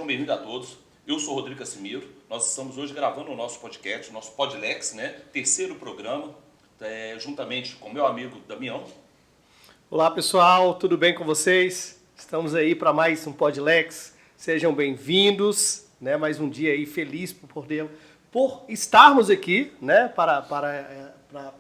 Sejam bem-vindos a todos. Eu sou Rodrigo Casimiro. Nós estamos hoje gravando o nosso podcast, o nosso Podlex, né? Terceiro programa, juntamente com meu amigo Damião. Olá pessoal, tudo bem com vocês? Estamos aí para mais um Podlex. Sejam bem-vindos, né? Mais um dia aí feliz por estarmos aqui, né? Para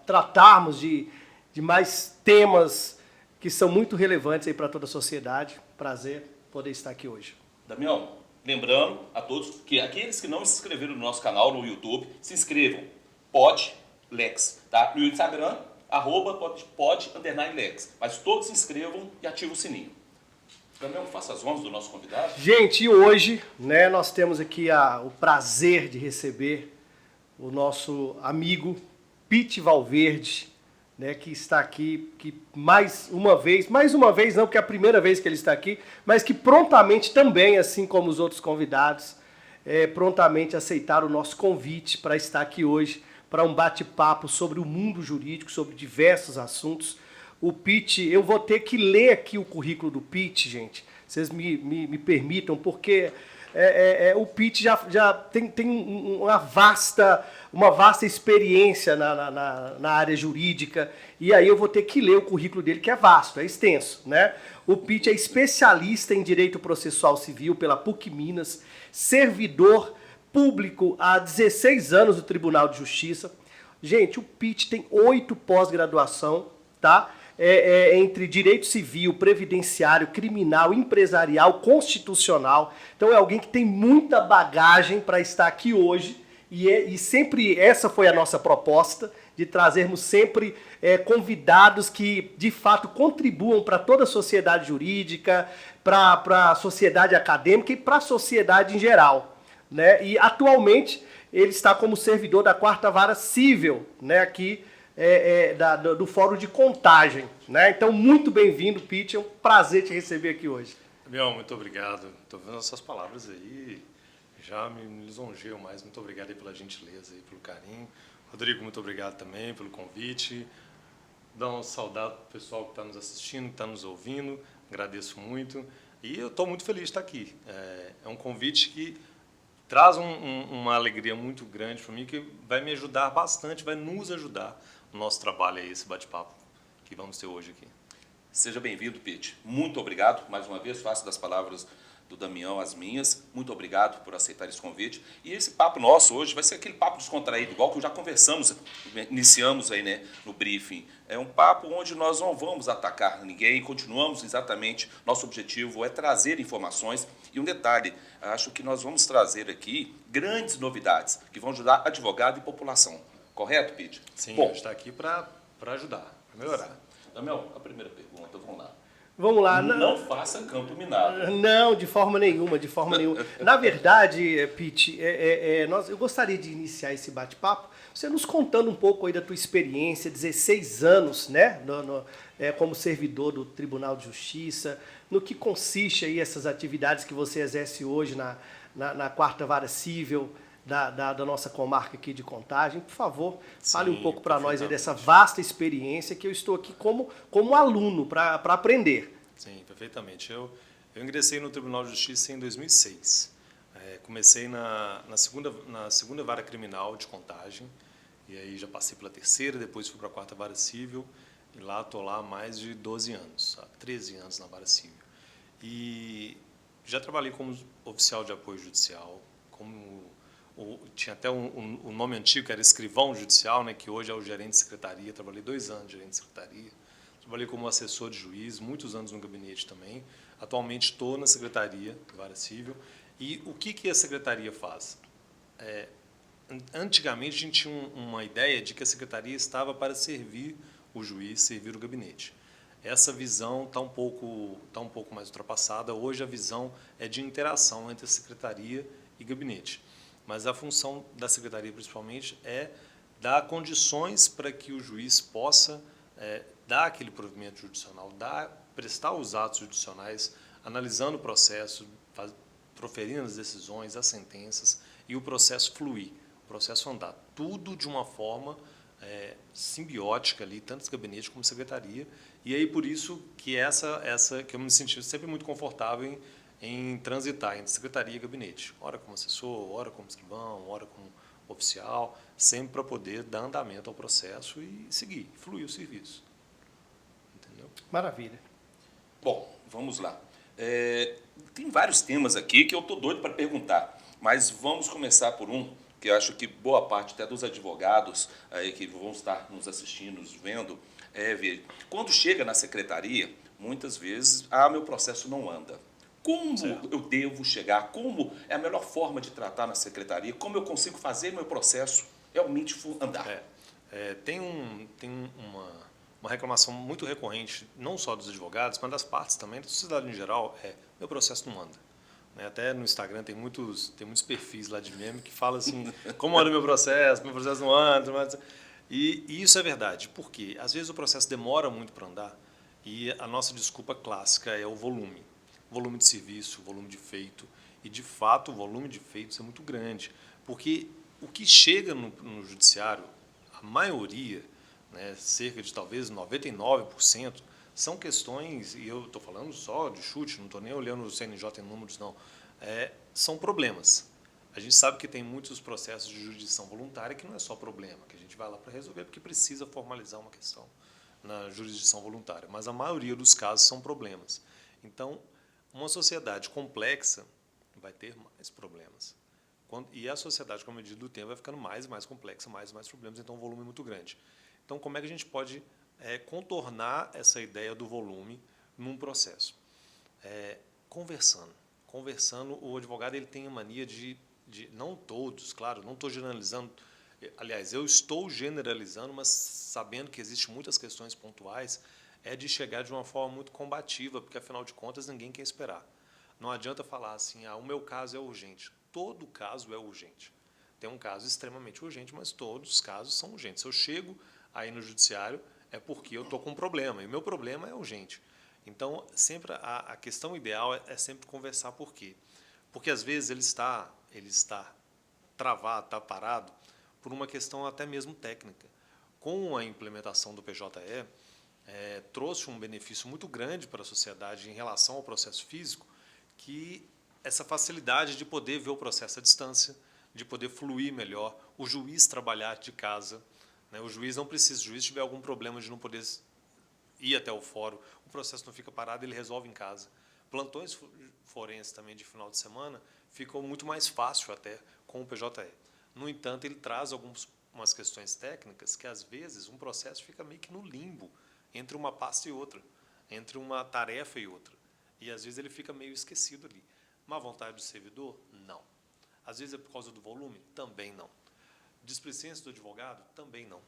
tratarmos de mais temas que são muito relevantes aí para toda a sociedade. Prazer poder estar aqui hoje. Damião, lembrando a todos que aqueles que não se inscreveram no nosso canal no YouTube, se inscrevam. Podlex, tá? No Instagram, @pod_lex. Mas todos se inscrevam e ativem o sininho. Damião, faça as honras do nosso convidado. Gente, e hoje, né, nós temos aqui o prazer de receber o nosso amigo Pete Valverde, né, que está aqui, que mais uma vez não, porque é a primeira vez que ele está aqui, mas que prontamente também, assim como os outros convidados, prontamente aceitaram o nosso convite para estar aqui hoje, para um bate-papo sobre o mundo jurídico, sobre diversos assuntos. O Pete, eu vou ter que ler aqui o currículo do Pete, gente, vocês me permitam, porque o Pete já tem uma vasta experiência na área jurídica, e aí eu vou ter que ler o currículo dele, que é vasto, é extenso, né? O Pete é especialista em Direito Processual Civil pela PUC Minas, servidor público há 16 anos do Tribunal de Justiça. Gente, o Pete tem 8 pós-graduação, tá? Entre direito civil, previdenciário, criminal, empresarial, constitucional. Então é alguém que tem muita bagagem para estar aqui hoje, e sempre essa foi a nossa proposta, de trazermos sempre convidados que de fato contribuam para toda a sociedade jurídica, para a sociedade acadêmica e para a sociedade em geral, né? E atualmente ele está como servidor da 4ª Vara Civil, né, aqui do Fórum de Contagem, né? Então, muito bem-vindo, Pete. É um prazer te receber aqui hoje. Damião, muito obrigado. Estou vendo essas palavras aí, já me lisonjeiam mais. Muito obrigado aí pela gentileza e pelo carinho. Rodrigo, muito obrigado também pelo convite. Dá uma saudade para o pessoal que está nos assistindo, que está nos ouvindo. Agradeço muito. E eu estou muito feliz de estar aqui. É um convite que traz uma alegria muito grande para mim, que vai me ajudar bastante, vai nos ajudar no nosso trabalho aí, esse bate-papo que vamos ter hoje aqui. Seja bem-vindo, Pete. Muito obrigado. Mais uma vez, faço das palavras do Damião as minhas. Muito obrigado por aceitar esse convite. E esse papo nosso hoje vai ser aquele papo descontraído, igual que já conversamos, iniciamos aí, né, no briefing. É um papo onde nós não vamos atacar ninguém, continuamos exatamente, nosso objetivo é trazer informações. E um detalhe, acho que nós vamos trazer aqui grandes novidades que vão ajudar advogado e população. Correto, Pete? Sim, a gente está aqui para ajudar, para melhorar. Damião, a primeira pergunta, vamos lá. Vamos lá. Não faça campo minado. Não, de forma nenhuma, de forma nenhuma. Na verdade, Pete, eu gostaria de iniciar esse bate-papo, você nos contando um pouco aí da tua experiência, 16 anos, né, como servidor do Tribunal de Justiça, no que consiste aí essas atividades que você exerce hoje na 4ª Vara Civil da nossa comarca aqui de Contagem. Por favor, fale um pouco para nós aí dessa vasta experiência, que eu estou aqui como aluno para aprender. Sim, perfeitamente. Eu ingressei no Tribunal de Justiça em 2006. Comecei na segunda Vara Criminal de Contagem, e aí já passei pela 3ª, depois fui para a 4ª Vara Civil, e lá estou lá há mais de 12 anos, há 13 anos na Vara Civil. E já trabalhei como oficial de apoio judicial, tinha até um nome antigo, que era escrivão judicial, né, que hoje é o gerente de secretaria. Trabalhei 2 anos de gerente de secretaria. Trabalhei como assessor de juiz, muitos anos no gabinete também. Atualmente estou na secretaria de Vara Civil. E o que a secretaria faz? Antigamente a gente tinha uma ideia de que a secretaria estava para servir o juiz, servir o gabinete. Essa visão está um pouco mais ultrapassada. Hoje a visão é de interação entre a secretaria e gabinete. Mas a função da secretaria, principalmente, é dar condições para que o juiz possa dar aquele provimento judicional, prestar os atos judiciais, analisando o processo, proferindo as decisões, as sentenças, e o processo fluir, o processo andar. Tudo de uma forma simbiótica ali, tanto esse gabinete como secretaria. E aí por isso que que eu me senti sempre muito confortável em transitar entre secretaria e gabinete. Ora como assessor, ora como escrivão, ora como oficial, sempre para poder dar andamento ao processo e seguir, fluir o serviço. Entendeu? Maravilha. Bom, vamos lá. Tem vários temas aqui que eu estou doido para perguntar, mas vamos começar por um que eu acho que boa parte até dos advogados aí que vão estar nos assistindo, nos vendo, ver. Quando chega na secretaria, muitas vezes, meu processo não anda. Como eu devo chegar? Como é a melhor forma de tratar na secretaria? Como eu consigo fazer meu processo realmente andar? Tem uma reclamação muito recorrente, não só dos advogados, mas das partes também, da sociedade em geral, meu processo não anda. Até no Instagram tem muitos perfis lá de meme que falam assim, como anda meu processo não anda. E isso é verdade, porque às vezes o processo demora muito para andar e a nossa desculpa clássica é o volume. Volume de serviço, volume de feito. E, de fato, o volume de feitos é muito grande. Porque o que chega no judiciário, a maioria, cerca de talvez 99%, são questões, e eu estou falando só de chute, não estou nem olhando o CNJ em números, não, são problemas. A gente sabe que tem muitos processos de jurisdição voluntária que não é só problema, que a gente vai lá para resolver porque precisa formalizar uma questão na jurisdição voluntária, mas a maioria dos casos são problemas. Então, uma sociedade complexa vai ter mais problemas. E a sociedade, com a medida do tempo, vai ficando mais e mais complexa, mais e mais problemas, então um volume muito grande. Então, como é que a gente pode contornar essa ideia do volume num processo? Conversando. Conversando, o advogado ele tem a mania de não todos, claro, não estou generalizando, aliás, eu estou generalizando, mas sabendo que existem muitas questões pontuais, de chegar de uma forma muito combativa, porque, afinal de contas, ninguém quer esperar. Não adianta falar assim, o meu caso é urgente. Todo caso é urgente. Tem um caso extremamente urgente, mas todos os casos são urgentes. Se eu chego aí no judiciário, é porque eu estou com um problema, e o meu problema é urgente. Então, sempre a questão ideal é sempre conversar por quê. Porque, às vezes, ele está travado, está parado, por uma questão até mesmo técnica. Com a implementação do PJE, trouxe um benefício muito grande para a sociedade em relação ao processo físico, que essa facilidade de poder ver o processo à distância, de poder fluir melhor, o juiz trabalhar de casa. O juiz não precisa, se o juiz tiver algum problema de não poder ir até o fórum, o processo não fica parado, ele resolve em casa. Plantões forenses também de final de semana ficam muito mais fácil até com o PJE. No entanto, ele traz algumas questões técnicas que, às vezes, um processo fica meio que no limbo, entre uma pasta e outra, entre uma tarefa e outra. E, às vezes, ele fica meio esquecido ali. Má vontade do servidor? Não. Às vezes é por causa do volume? Também não. Displicência do advogado? Também não.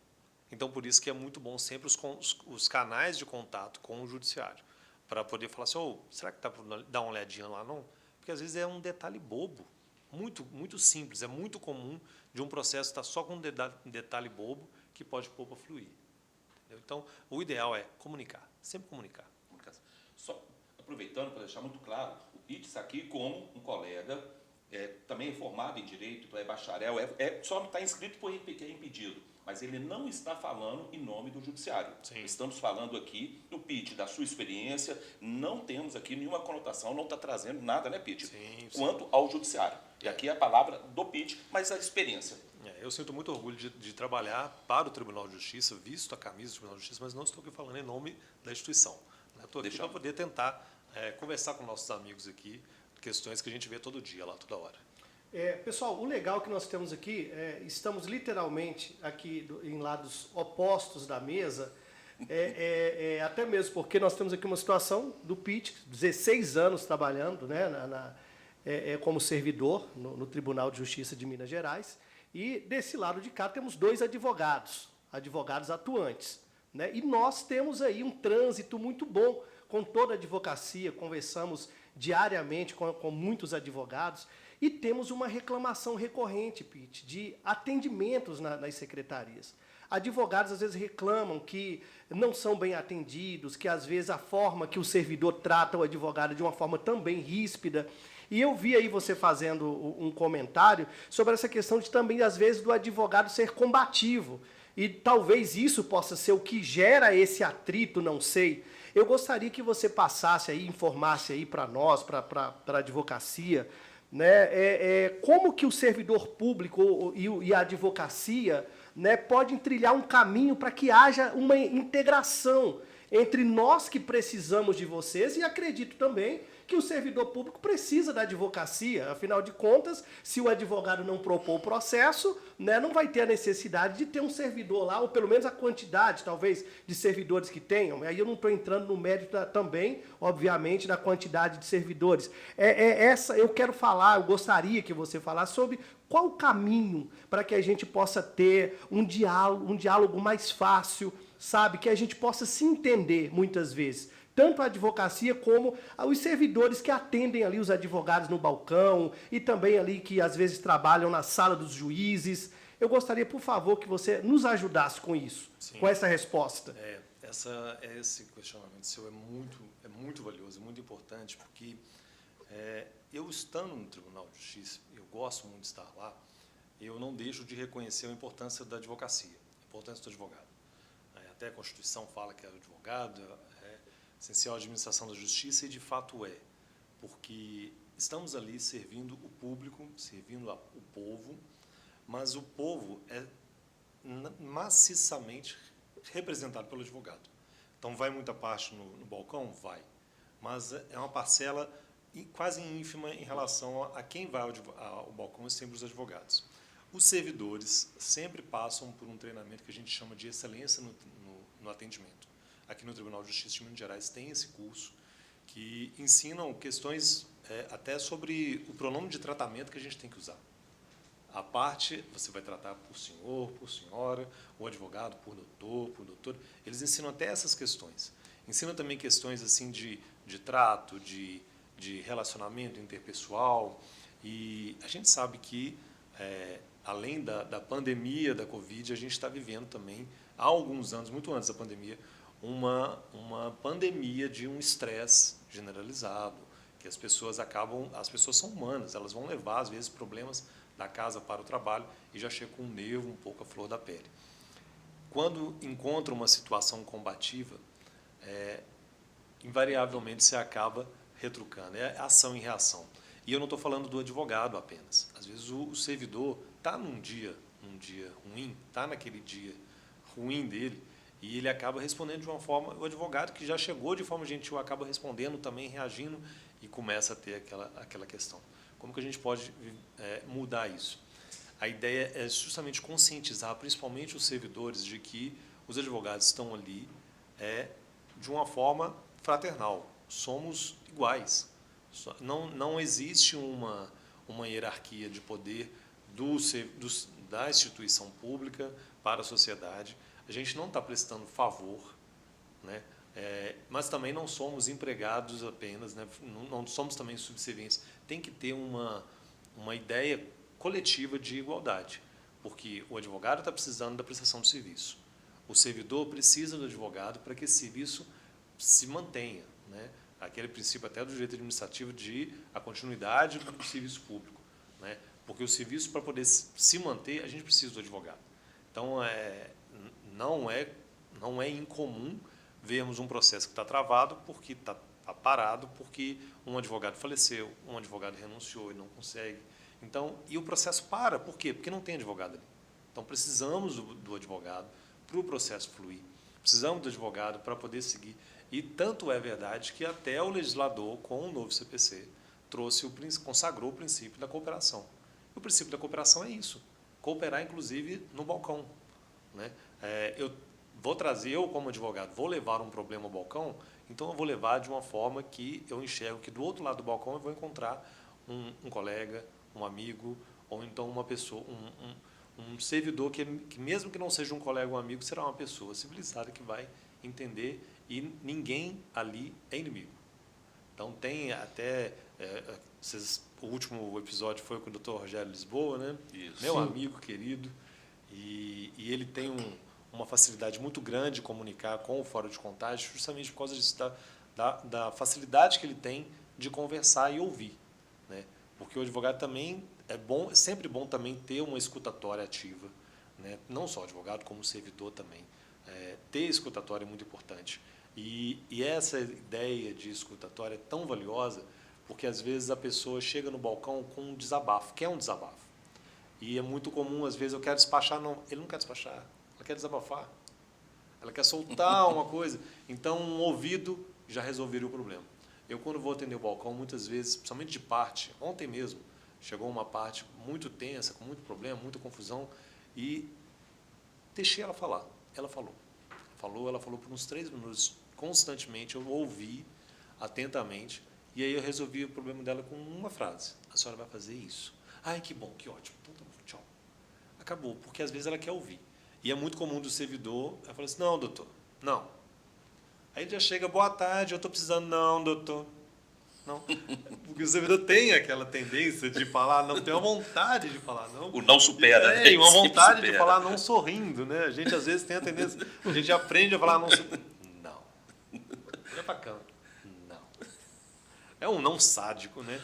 Então, por isso que é muito bom sempre os canais de contato com o judiciário, para poder falar assim, será que dá para dar uma olhadinha lá? Não. Porque, às vezes, é um detalhe bobo, muito, muito simples. É muito comum de um processo estar só com um detalhe bobo que pode pôr para fluir. Então, o ideal é comunicar, sempre comunicar. Só aproveitando para deixar muito claro, o Pete está aqui como um colega, também é formado em Direito, é bacharel, só não está inscrito porque é impedido, mas ele não está falando em nome do Judiciário. Sim. Estamos falando aqui do Pete, da sua experiência, não temos aqui nenhuma conotação, não está trazendo nada, né, Pete? Sim. Quanto ao Judiciário. E aqui é a palavra do Pete, mas a experiência. Eu sinto muito orgulho de trabalhar para o Tribunal de Justiça, visto a camisa do Tribunal de Justiça, mas não estou aqui falando em nome da instituição. Estou aqui para poder tentar conversar com nossos amigos aqui, questões que a gente vê todo dia lá, toda hora. Pessoal, o legal que nós temos aqui, estamos literalmente aqui em lados opostos da mesa, até mesmo porque nós temos aqui uma situação do Pete, 16 anos trabalhando, como servidor no Tribunal de Justiça de Minas Gerais, e desse lado de cá temos dois advogados atuantes. E nós temos aí um trânsito muito bom com toda a advocacia, conversamos diariamente com muitos advogados e temos uma reclamação recorrente, Pete, de atendimentos nas secretarias. Advogados às vezes reclamam que não são bem atendidos, que às vezes a forma que o servidor trata o advogado de uma forma também ríspida. E eu vi aí você fazendo um comentário sobre essa questão de também, às vezes, do advogado ser combativo. E talvez isso possa ser o que gera esse atrito, não sei. Eu gostaria que você passasse aí, informasse aí para nós, para a advocacia, né, como que o servidor público e a advocacia, né, podem trilhar um caminho para que haja uma integração entre nós que precisamos de vocês e acredito também que o servidor público precisa da advocacia. Afinal de contas, se o advogado não propor o processo, né, não vai ter a necessidade de ter um servidor lá, ou pelo menos a quantidade, talvez, de servidores que tenham. Aí eu não estou entrando no mérito também, obviamente, da quantidade de servidores. Essa eu quero falar, eu gostaria que você falasse sobre qual o caminho para que a gente possa ter um diálogo mais fácil, sabe? Que a gente possa se entender muitas vezes. Tanto a advocacia como os servidores que atendem ali os advogados no balcão e também ali que às vezes trabalham na sala dos juízes. Eu gostaria, por favor, que você nos ajudasse com isso, Sim. com essa resposta. Esse questionamento seu é muito valioso, muito importante, porque eu estando no Tribunal de Justiça, eu gosto muito de estar lá, eu não deixo de reconhecer a importância da advocacia, a importância do advogado. Até a Constituição fala que o advogado é essencial à administração da justiça, e de fato é, porque estamos ali servindo o público, servindo o povo, mas o povo é maciçamente representado pelo advogado. Então, vai muita parte no balcão? Vai. Mas é uma parcela quase ínfima em relação a quem vai ao balcão, e sempre os advogados. Os servidores sempre passam por um treinamento que a gente chama de excelência no atendimento. Aqui no Tribunal de Justiça de Minas Gerais tem esse curso que ensinam questões até sobre o pronome de tratamento que a gente tem que usar. A parte, você vai tratar por senhor, por senhora, o advogado por doutor. Eles ensinam até essas questões. Ensinam também questões assim de trato, de relacionamento interpessoal. E a gente sabe que, além da pandemia da Covid, a gente está vivendo também, há alguns anos, muito antes da pandemia, uma pandemia de um estresse generalizado, que as pessoas são humanas, elas vão levar, às vezes, problemas da casa para o trabalho e já chega com o nervo um pouco à flor da pele. Quando encontra uma situação combativa, invariavelmente você acaba retrucando, é ação e reação. E eu não estou falando do advogado apenas. Às vezes o servidor está num dia ruim, está naquele dia ruim dele, e ele acaba respondendo de uma forma, o advogado que já chegou de forma gentil acaba respondendo também, reagindo, e começa a ter aquela questão. Como que a gente pode mudar isso? A ideia é justamente conscientizar, principalmente os servidores, de que os advogados estão ali de uma forma fraternal. Somos iguais. Não existe uma hierarquia de poder da instituição pública para a sociedade. A gente não está prestando favor, né? Mas também não somos empregados apenas, né? Não somos também subservientes. Tem que ter uma ideia coletiva de igualdade, porque o advogado está precisando da prestação de serviço. O servidor precisa do advogado para que esse serviço se mantenha, né? Aquele princípio até do direito administrativo de a continuidade do serviço público, né? Porque o serviço, para poder se manter, a gente precisa do advogado. Então, não é incomum vermos um processo que está travado porque está parado, porque um advogado faleceu, um advogado renunciou e não consegue. Então, e o processo para. Por quê? Porque não tem advogado ali. Então, precisamos do advogado para o processo fluir. Precisamos do advogado para poder seguir. E tanto é verdade que até o legislador, com o novo CPC, consagrou o princípio da cooperação. E o princípio da cooperação é isso. Cooperar, inclusive, no balcão, né? Eu, como advogado, vou levar um problema ao balcão, então eu vou levar de uma forma que eu enxergo que do outro lado do balcão eu vou encontrar um colega, um amigo, ou então uma pessoa, um servidor que mesmo que não seja um colega ou um amigo, será uma pessoa civilizada que vai entender, e ninguém ali é inimigo. Então tem até... o último episódio foi com o Dr. Rogério Lisboa, né? Isso. Meu amigo querido, e ele tem uma facilidade muito grande de comunicar com o Fora de Contagem, justamente por causa disso, da facilidade que ele tem de conversar e ouvir, né? Porque o advogado também é sempre bom também ter uma escutatória ativa, né? Não só o advogado, como o servidor também. Ter escutatória é muito importante. E essa ideia de escutatória é tão valiosa porque, às vezes, a pessoa chega no balcão com um desabafo, quer um desabafo. E é muito comum, às vezes, eu quero despachar, não, ele não quer despachar, ela quer desabafar. Ela quer soltar uma coisa. Então, um ouvido já resolveria o problema. Eu, quando vou atender o balcão, muitas vezes, principalmente de parte, ontem mesmo, chegou uma parte muito tensa, com muito problema, muita confusão, e deixei ela falar. Ela falou. Ela falou por uns 3 minutos, constantemente, eu ouvi atentamente, e aí eu resolvi o problema dela com uma frase. A senhora vai fazer isso. Ai, que bom, que ótimo. Então tá bom, tchau. Acabou, porque às vezes ela quer ouvir. E é muito comum do servidor, ela fala assim, não, doutor, não. Aí já chega, boa tarde, eu estou precisando, não, doutor. Não. Porque o servidor tem aquela tendência de falar, não tem uma vontade de falar, não. O não supera, né? E uma vontade supera. de falar não sorrindo, né? A gente às vezes tem a tendência, a gente aprende a falar não sorrindo. Não. Olha pra cá. Não. É um não sádico, né?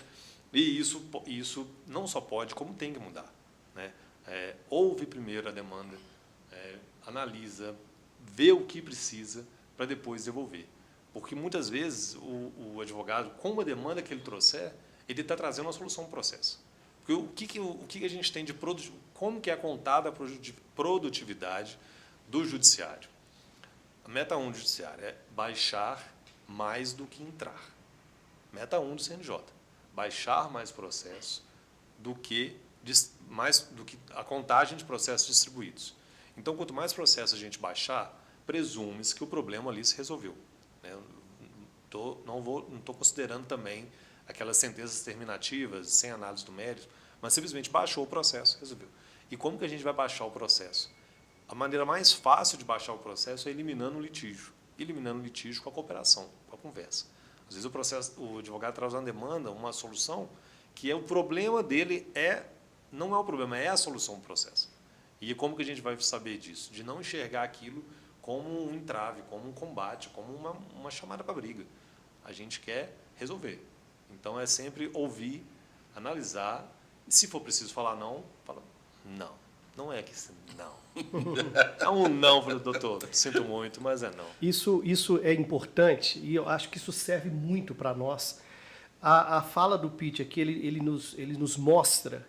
E isso não só pode, como tem que mudar, né? Ouve primeiro a demanda, analisa, vê o que precisa para depois devolver. Porque muitas vezes o advogado, com a demanda que ele trouxer, ele está trazendo uma solução para o processo. Porque o que a gente tem de produtividade, como que é contada a produtividade do judiciário? A meta 1 do judiciário é baixar mais do que entrar. Meta 1 do CNJ, baixar mais processos do que a contagem de processos distribuídos. Então, quanto mais processos a gente baixar, presume-se que o problema ali se resolveu. Não estou considerando também aquelas sentenças terminativas, sem análise do mérito, mas simplesmente baixou o processo, resolveu. E como que a gente vai baixar o processo? A maneira mais fácil de baixar o processo é eliminando o litígio. Eliminando o litígio com a cooperação, com a conversa. Às vezes o advogado traz uma demanda, uma solução, que o problema dele não é o problema, é a solução do processo. E como que a gente vai saber disso? De não enxergar aquilo como um entrave, como um combate, como uma chamada para briga. A gente quer resolver. Então, é sempre ouvir, analisar, e se for preciso falar não, fala não. Não é que não. É um não, falei, doutor, sinto muito, mas é não. Isso é importante e eu acho que isso serve muito para nós. A fala do Pitt aqui, ele nos mostra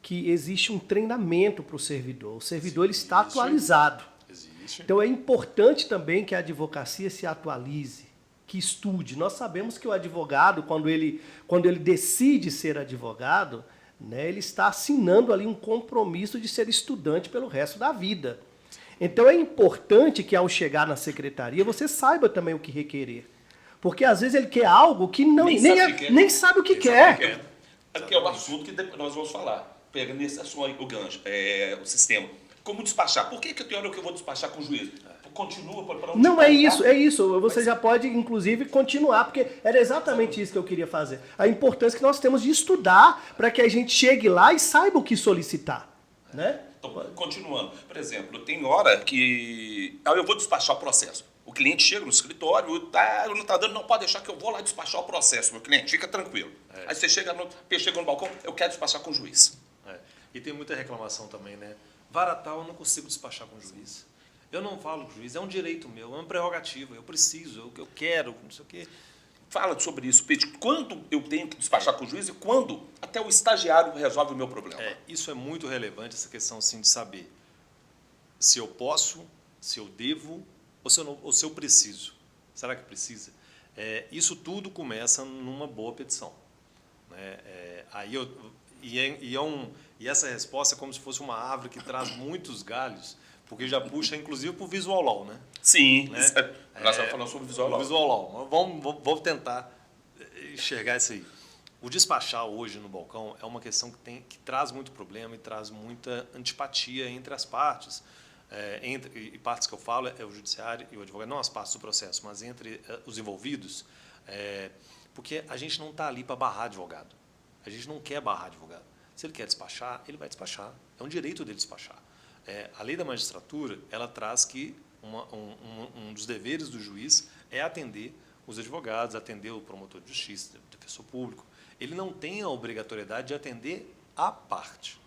que existe um treinamento para o servidor. O servidor ele está atualizado. Existe. Então é importante também que a advocacia se atualize, que estude. Nós sabemos que o advogado, quando ele decide ser advogado, né, ele está assinando ali um compromisso de ser estudante pelo resto da vida. Então é importante que ao chegar na secretaria você saiba também o que requerer. Porque às vezes ele quer algo que nem sabe o que quer. Aqui é o assunto que nós vamos falar. Pega nesse assunto o gancho, o sistema. Como despachar? Por que tem hora que eu vou despachar com o juiz? Continua para onde Não, é isso. Você já pode, inclusive, continuar, porque era exatamente isso que eu queria fazer. A importância que nós temos de estudar para que a gente chegue lá e saiba o que solicitar. Né? Então, continuando. Por exemplo, tem hora que eu vou despachar o processo. O cliente chega no escritório, não está dando, não pode deixar que eu vou lá despachar o processo, meu cliente, fica tranquilo. Aí você chega no balcão, eu quero despachar com o juiz. E tem muita reclamação também, né? Vara tal, eu não consigo despachar com o juiz. Eu não falo com o juiz, é um direito meu, é uma prerrogativa, eu preciso, eu quero, não sei o quê. Fala sobre isso, Pete. Quando eu tenho que despachar com o juiz e quando até o estagiário resolve o meu problema? Isso é muito relevante, essa questão sim, de saber se eu posso, se eu devo ou se eu preciso. Será que precisa? Isso tudo começa numa boa petição. Né? E essa resposta é como se fosse uma árvore que traz muitos galhos, porque já puxa, inclusive, para o visual law, né? Sim, né? Nós estamos falando sobre o visual law. Visual law. Vamos tentar enxergar isso aí. O despachar hoje no balcão é uma questão que traz muito problema e traz muita antipatia entre as partes. E partes que eu falo é o judiciário e o advogado, não as partes do processo, mas entre os envolvidos, porque a gente não está ali para barrar advogado. A gente não quer barrar advogado. Se ele quer despachar, ele vai despachar. É um direito dele despachar. A lei da magistratura, ela traz que um dos deveres do juiz é atender os advogados, atender o promotor de justiça, o defensor público. Ele não tem a obrigatoriedade de atender a parte.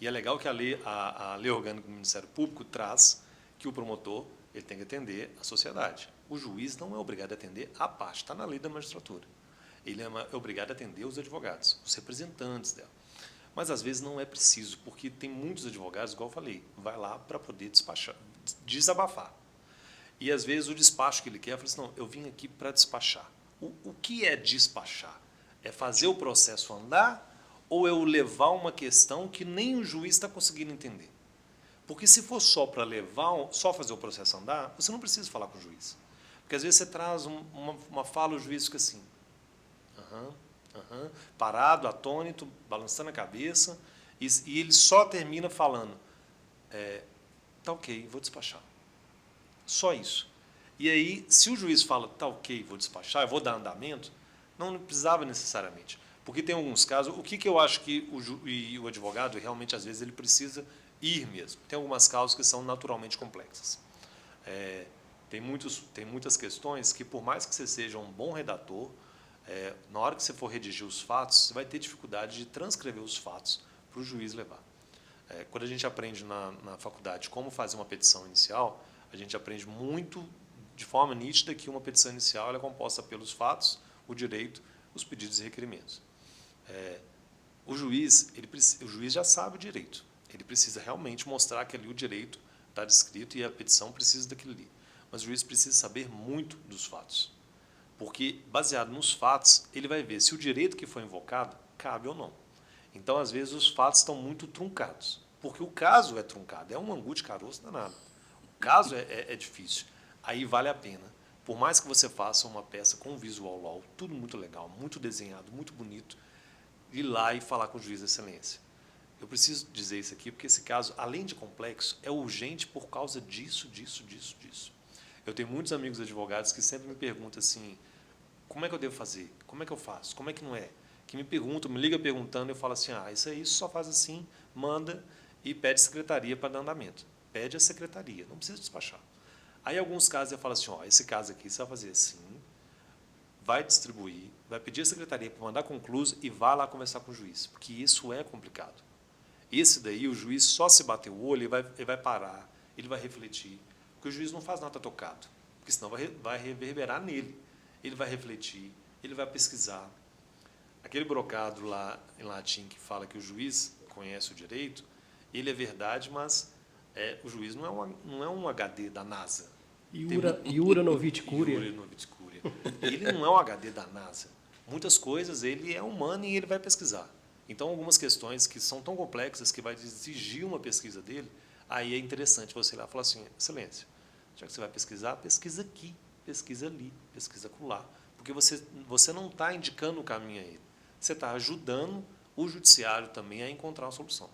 E é legal que a lei orgânica do Ministério Público traz que o promotor ele tem que atender a sociedade. O juiz não é obrigado a atender a parte, está na lei da magistratura. Ele é obrigado a atender os advogados, os representantes dela. Mas às vezes não é preciso, porque tem muitos advogados, igual eu falei, vai lá para poder despachar, desabafar. E às vezes o despacho que ele quer, fala assim, não, eu vim aqui para despachar. O que é despachar? É fazer o processo andar ou é eu levar uma questão que nem o juiz está conseguindo entender? Porque se for só para levar, só fazer o processo andar, você não precisa falar com o juiz. Porque às vezes você traz uma fala, o juiz fica assim, parado, atônito, balançando a cabeça, e ele só termina falando, tá ok, vou despachar. Só isso. E aí, se o juiz fala, tá ok, vou despachar, eu vou dar andamento, não precisava necessariamente. Porque tem alguns casos, o que eu acho que o advogado, realmente, às vezes, ele precisa ir mesmo. Tem algumas causas que são naturalmente complexas. Tem muitas questões que, por mais que você seja um bom redator, na hora que você for redigir os fatos, você vai ter dificuldade de transcrever os fatos para o juiz levar. Quando a gente aprende na faculdade como fazer uma petição inicial, a gente aprende muito de forma nítida que uma petição inicial ela é composta pelos fatos, o direito, os pedidos e requerimentos. O juiz já sabe o direito. Ele precisa realmente mostrar que ali o direito está descrito e a petição precisa daquilo ali. Mas o juiz precisa saber muito dos fatos. Porque, baseado nos fatos, ele vai ver se o direito que foi invocado cabe ou não. Então, às vezes, os fatos estão muito truncados. Porque o caso é truncado, é um angu de caroço danado. O caso é difícil. Aí vale a pena. Por mais que você faça uma peça com visual law, tudo muito legal, muito desenhado, muito bonito, ir lá e falar com o juiz de excelência. Eu preciso dizer isso aqui, porque esse caso, além de complexo, é urgente por causa disso. Eu tenho muitos amigos advogados que sempre me perguntam assim, como é que eu devo fazer? Como é que eu faço? Como é que não é? Que me perguntam, me liga perguntando, eu falo assim, isso aí só faz assim, manda e pede secretaria para dar andamento. Pede a secretaria, não precisa despachar. Aí, em alguns casos, eu falo assim, esse caso aqui você vai fazer assim, vai distribuir, vai pedir a secretaria para mandar concluso e vai lá conversar com o juiz, porque isso é complicado. Esse daí, o juiz só se bater o olho, ele vai parar, ele vai refletir, porque o juiz não faz nada tocado, porque senão vai reverberar nele. Ele vai refletir, ele vai pesquisar. Aquele brocado lá em latim que fala que o juiz conhece o direito, ele é verdade, mas o juiz não é um HD da NASA. Iura Novit Curia. Ele não é um HD da NASA. Muitas coisas ele é humano e ele vai pesquisar. Então, algumas questões que são tão complexas que vai exigir uma pesquisa dele, aí é interessante você ir lá e falar assim, excelência, já que você vai pesquisar, pesquisa aqui, pesquisa ali, pesquisa acolá. Porque você não está indicando o caminho a ele. Você está ajudando o judiciário também a encontrar uma solução.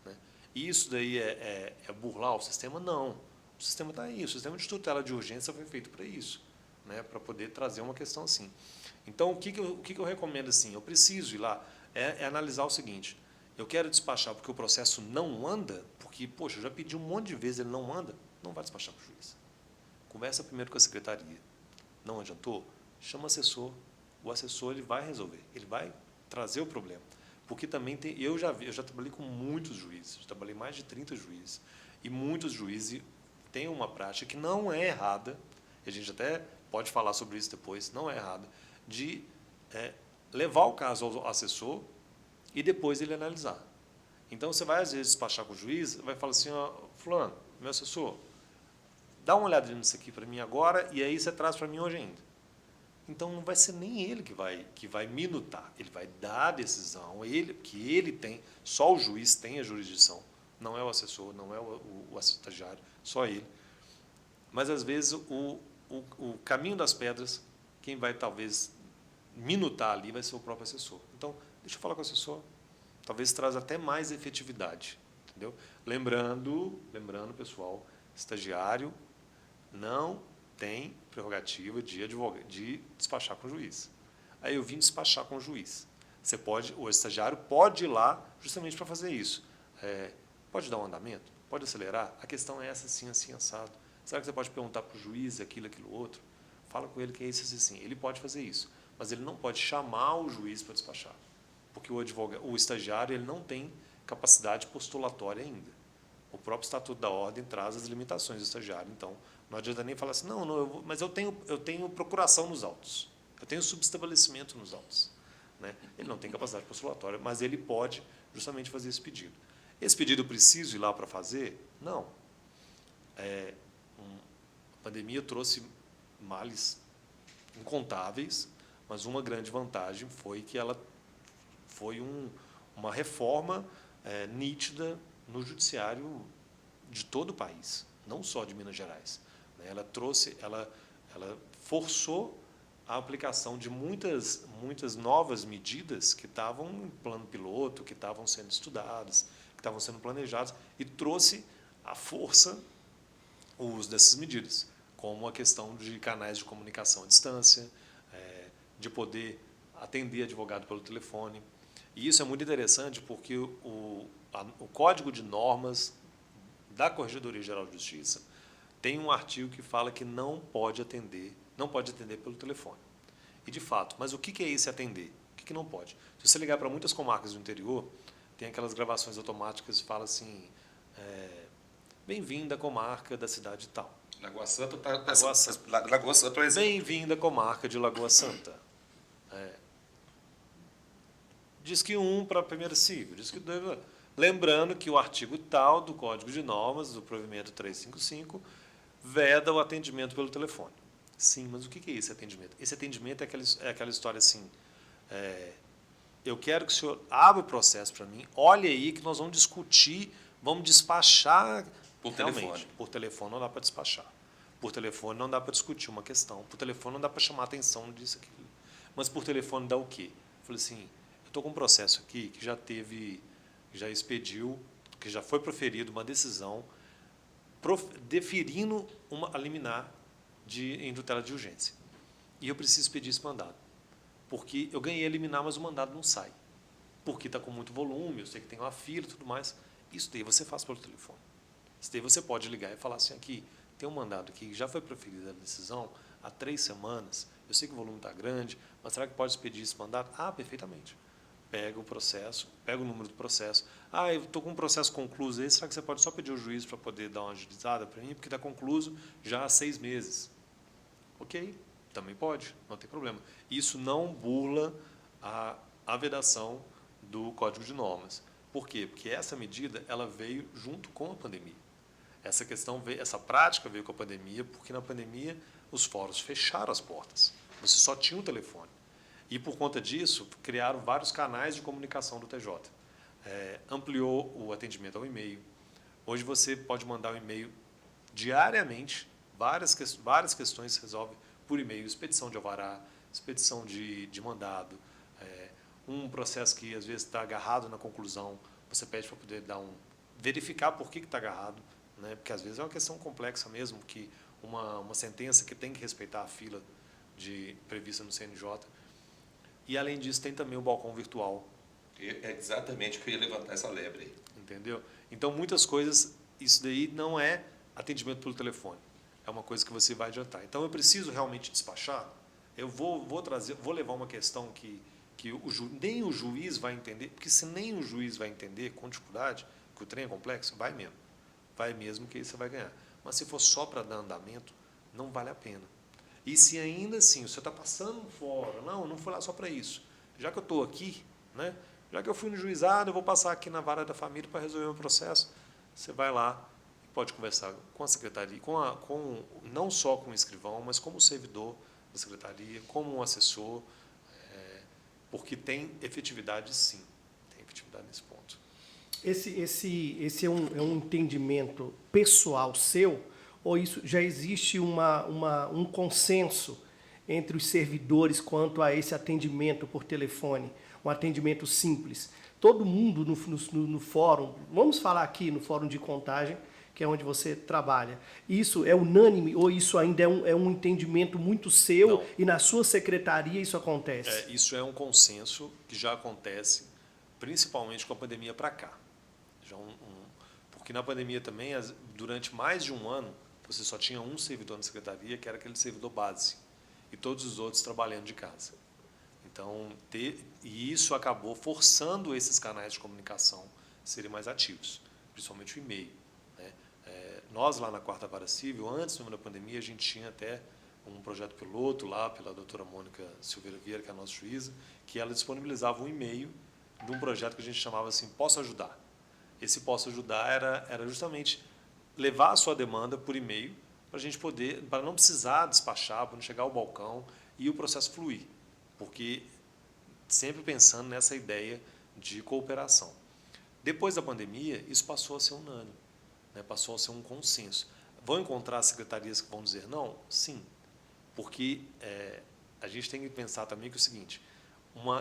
Né? E isso daí é burlar o sistema? Não. O sistema está aí. O sistema de tutela de urgência foi feito para isso, né? Para poder trazer uma questão assim. Então, o que eu recomendo assim? Eu preciso ir lá, analisar o seguinte, eu quero despachar porque o processo não anda, porque, poxa, eu já pedi um monte de vezes, ele não anda, não vai despachar para o juiz. Conversa primeiro com a secretaria. Não adiantou? Chama o assessor. O assessor ele vai resolver, ele vai trazer o problema. Porque também eu já trabalhei com muitos juízes, já trabalhei mais de 30 juízes, e muitos juízes têm uma prática que não é errada, e a gente até pode falar sobre isso depois, não é errada, de levar o caso ao assessor e depois ele analisar. Então, você vai, às vezes, despachar com o juiz, vai falar assim, fulano, meu assessor, dá uma olhada nisso aqui para mim agora, e aí você traz para mim hoje ainda. Então, não vai ser nem ele que vai minutar, ele vai dar a decisão, que ele tem, só o juiz tem a jurisdição, não é o assessor, não é o estagiário, só ele. Mas, às vezes, o caminho das pedras, quem vai, talvez, minutar ali vai ser o próprio assessor. Então, deixa eu falar com o assessor, talvez traz até mais efetividade, entendeu? Lembrando, pessoal, estagiário não tem prerrogativa de despachar com o juiz. Aí eu vim despachar com o juiz. O estagiário pode ir lá justamente para fazer isso. Pode dar um andamento? Pode acelerar? A questão é essa, assim, assim, assado. Será que você pode perguntar para o juiz aquilo, outro? Fala com ele que é isso, assim. Ele pode fazer isso, mas ele não pode chamar o juiz para despachar, porque o estagiário ele não tem capacidade postulatória ainda. O próprio Estatuto da Ordem traz as limitações do estagiário. Então, não adianta nem falar assim, não, mas eu tenho procuração nos autos, eu tenho subestabelecimento nos autos. Né? Ele não tem capacidade postulatória, mas ele pode justamente fazer esse pedido. Esse pedido eu preciso ir lá para fazer? Não. A pandemia trouxe males incontáveis, mas uma grande vantagem foi que ela foi uma reforma nítida no judiciário de todo o país, não só de Minas Gerais. Ela forçou a aplicação de muitas novas medidas que estavam em plano piloto, que estavam sendo estudadas, que estavam sendo planejadas, e trouxe à força o uso dessas medidas, como a questão de canais de comunicação à distância, de poder atender advogado pelo telefone. E isso é muito interessante porque o Código de Normas da Corregedoria Geral de Justiça tem um artigo que fala que não pode atender pelo telefone. E, de fato, mas o que é esse atender? O que não pode? Se você ligar para muitas comarcas do interior, tem aquelas gravações automáticas que falam assim, bem-vindo à comarca da cidade tal. Lagoa Santa Lagoa Santa, bem-vindo à comarca de Lagoa Santa. Diz que 1 para a primeira sigla, diz que 2. Lembrando que o artigo tal do Código de Normas, do provimento 355, veda o atendimento pelo telefone. Sim, mas o que é esse atendimento? Esse atendimento é aquela história assim, eu quero que o senhor abra o processo para mim, olhe aí que nós vamos discutir, vamos despachar. Por realmente, telefone. Por telefone não dá para despachar. Por telefone não dá para discutir uma questão. Por telefone não dá para chamar a atenção disso, aquilo. Mas por telefone dá o quê? Eu falei assim, eu estou com um processo aqui que já expediu, que já foi proferido uma decisão deferindo a liminar em tutela de urgência. E eu preciso pedir esse mandado. Porque eu ganhei a liminar, mas o mandado não sai. Porque está com muito volume, eu sei que tem uma fila e tudo mais. Isso daí você faz pelo telefone. Isso daí você pode ligar e falar assim, aqui, tem um mandado aqui, já foi proferida a decisão há 3 semanas, eu sei que o volume está grande, mas será que pode expedir esse mandado? Ah, perfeitamente. Pega o processo, pega o número do processo. Ah, eu estou com um processo concluso aí, será que você pode só pedir ao juiz para poder dar uma agilizada para mim? Porque está concluso já há 6 meses. Ok, também pode, não tem problema. Isso não burla a vedação do Código de Normas. Por quê? Porque essa medida ela veio junto com a pandemia. Essa prática veio com a pandemia, porque na pandemia os fóruns fecharam as portas. Você só tinha um telefone. E, por conta disso, criaram vários canais de comunicação do TJ. Ampliou o atendimento ao e-mail. Hoje você pode mandar um e-mail diariamente, várias questões se resolvem por e-mail, expedição de alvará, expedição de mandado, um processo que às vezes está agarrado na conclusão, você pede para poder verificar por que está agarrado, né? Porque às vezes é uma questão complexa mesmo, que uma sentença que tem que respeitar a fila prevista no CNJ. E, além disso, tem também o balcão virtual. É exatamente o que eu ia levantar essa lebre aí. Entendeu? Então, muitas coisas, isso daí não é atendimento pelo telefone. É uma coisa que você vai adiantar. Então, eu preciso realmente despachar, eu vou levar uma questão que nem o juiz vai entender, porque se nem o juiz vai entender com dificuldade, que o trem é complexo, vai mesmo. Vai mesmo que aí você vai ganhar. Mas se for só para dar andamento, não vale a pena. E se ainda assim, você está passando fora, não foi lá só para isso. Já que eu estou aqui, né, já que eu fui no juizado, eu vou passar aqui na vara da família para resolver o meu processo, você vai lá e pode conversar com a secretaria, não só com o escrivão, mas como servidor da secretaria, como um assessor, porque tem efetividade sim, tem efetividade nesse ponto. Esse é um entendimento pessoal seu, ou isso já existe um consenso entre os servidores quanto a esse atendimento por telefone, um atendimento simples? Todo mundo no fórum, vamos falar aqui no fórum de Contagem, que é onde você trabalha, isso é unânime ou isso ainda é um entendimento muito seu? Não. E na sua secretaria isso acontece? Isso é um consenso que já acontece, principalmente com a pandemia para cá. Porque na pandemia também, durante mais de um ano, você só tinha um servidor na secretaria, que era aquele servidor base, e todos os outros trabalhando de casa. Então, e isso acabou forçando esses canais de comunicação a serem mais ativos, principalmente o e-mail. Nós, lá na 4ª Vara Civil, antes mesmo da pandemia, a gente tinha até um projeto piloto lá pela doutora Mônica Silveira Vieira, que é a nossa juíza, que ela disponibilizava um e-mail de um projeto que a gente chamava assim, Posso Ajudar. Esse Posso Ajudar era justamente levar a sua demanda por e-mail para a gente poder, para não precisar despachar, para não chegar ao balcão e o processo fluir. Porque sempre pensando nessa ideia de cooperação. Depois da pandemia, isso passou a ser unânime, né? Passou a ser um consenso. Vão encontrar secretarias que vão dizer não? Sim, porque a gente tem que pensar também que é o seguinte,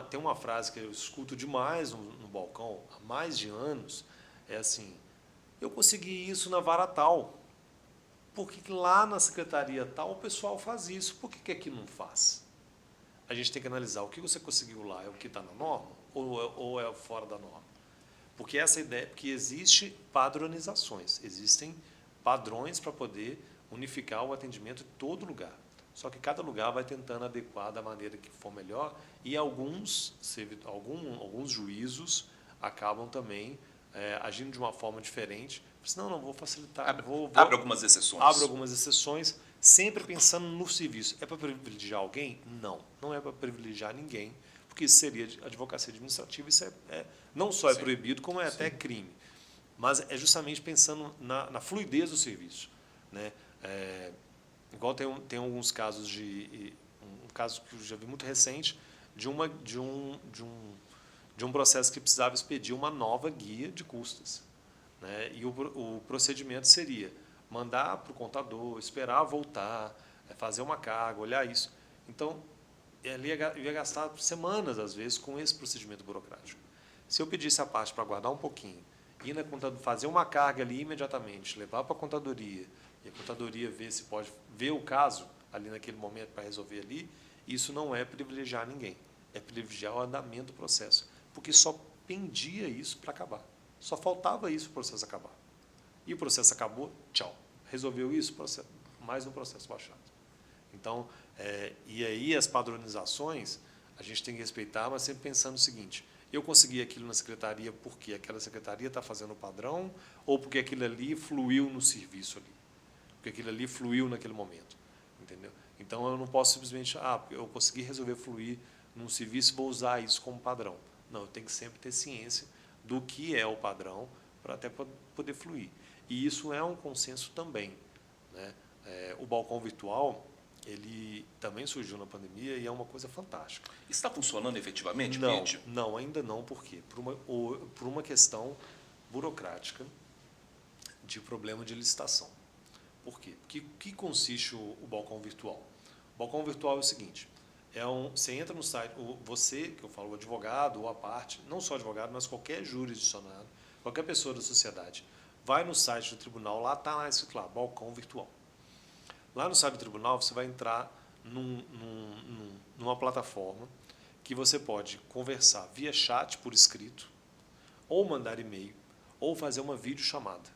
tem uma frase que eu escuto demais no balcão há mais de anos, é assim, eu consegui isso na vara tal, porque lá na secretaria tal o pessoal faz isso, por que aqui não faz? A gente tem que analisar o que você conseguiu lá, é o que está na norma ou é fora da norma? Porque essa ideia, porque existe padronizações, existem padrões para poder unificar o atendimento em todo lugar. Só que cada lugar vai tentando adequar da maneira que for melhor e alguns juízos acabam também agindo de uma forma diferente. Senão, não vou facilitar. Abre algumas exceções. Abre algumas exceções, sempre pensando no serviço. É para privilegiar alguém? Não, não é para privilegiar ninguém, porque isso seria advocacia administrativa, isso não só é Sim. proibido, como é até crime. Mas é justamente pensando na fluidez do serviço, né? Igual tem alguns casos um caso que eu já vi muito recente de um processo que precisava expedir uma nova guia de custas, né? E o procedimento seria mandar para o contador, esperar voltar, fazer uma carga, olhar isso. Então, eu ia gastar semanas, às vezes, com esse procedimento burocrático. Se eu pedisse a parte para guardar um pouquinho, ir na contador, fazer uma carga ali imediatamente, levar para a contadoria, e a contadoria ver se pode ver o caso ali naquele momento para resolver ali, isso não é privilegiar ninguém, é privilegiar o andamento do processo, porque só pendia isso para acabar. Só faltava isso para o processo acabar. E o processo acabou, tchau. Resolveu isso, mais um processo baixado. Então, e aí as padronizações, a gente tem que respeitar, mas sempre pensando o seguinte, eu consegui aquilo na secretaria porque aquela secretaria está fazendo o padrão ou porque aquilo ali fluiu no serviço ali, porque aquilo ali fluiu naquele momento, entendeu? Então, eu não posso simplesmente, eu consegui resolver fluir num serviço e vou usar isso como padrão. Não, eu tenho que sempre ter ciência do que é o padrão para até poder fluir. E isso é um consenso também, né? O balcão virtual, ele também surgiu na pandemia e é uma coisa fantástica. Está funcionando efetivamente, Não, Pete? não, ainda não. Por quê? Por uma questão burocrática de problema de licitação. Por quê? Porque o que consiste o balcão virtual? O balcão virtual é o seguinte, você entra no site, você, que eu falo, o advogado ou a parte, não só advogado, mas qualquer jurisdicionado, qualquer pessoa da sociedade, vai no site do tribunal, lá está escrito lá, balcão virtual. Lá no site do tribunal, você vai entrar numa plataforma que você pode conversar via chat por escrito, ou mandar e-mail, ou fazer uma videochamada,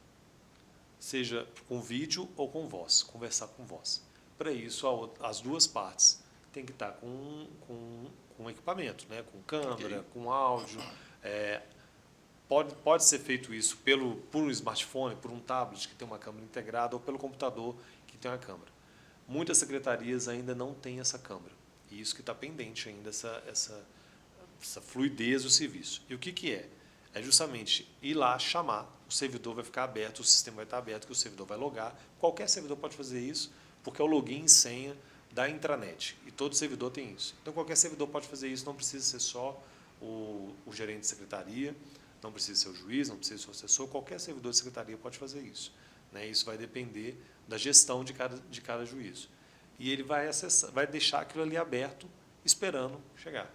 seja com vídeo ou com voz, conversar com voz. Para isso, as duas partes têm que estar com equipamento, né? Com câmera, Okay. com áudio. Pode ser feito isso por um smartphone, por um tablet que tem uma câmera integrada, ou pelo computador que tem uma câmera. Muitas secretarias ainda não têm essa câmera. E isso que está pendente ainda, essa fluidez do serviço. E o que é? É justamente ir lá, chamar, o servidor vai ficar aberto, o sistema vai estar aberto, que o servidor vai logar. Qualquer servidor pode fazer isso, porque é o login e senha da intranet. E todo servidor tem isso. Então, qualquer servidor pode fazer isso, não precisa ser só o gerente de secretaria, não precisa ser o juiz, não precisa ser o assessor, qualquer servidor de secretaria pode fazer isso, né? Isso vai depender da gestão de cada juízo. E ele vai deixar aquilo ali aberto, esperando chegar,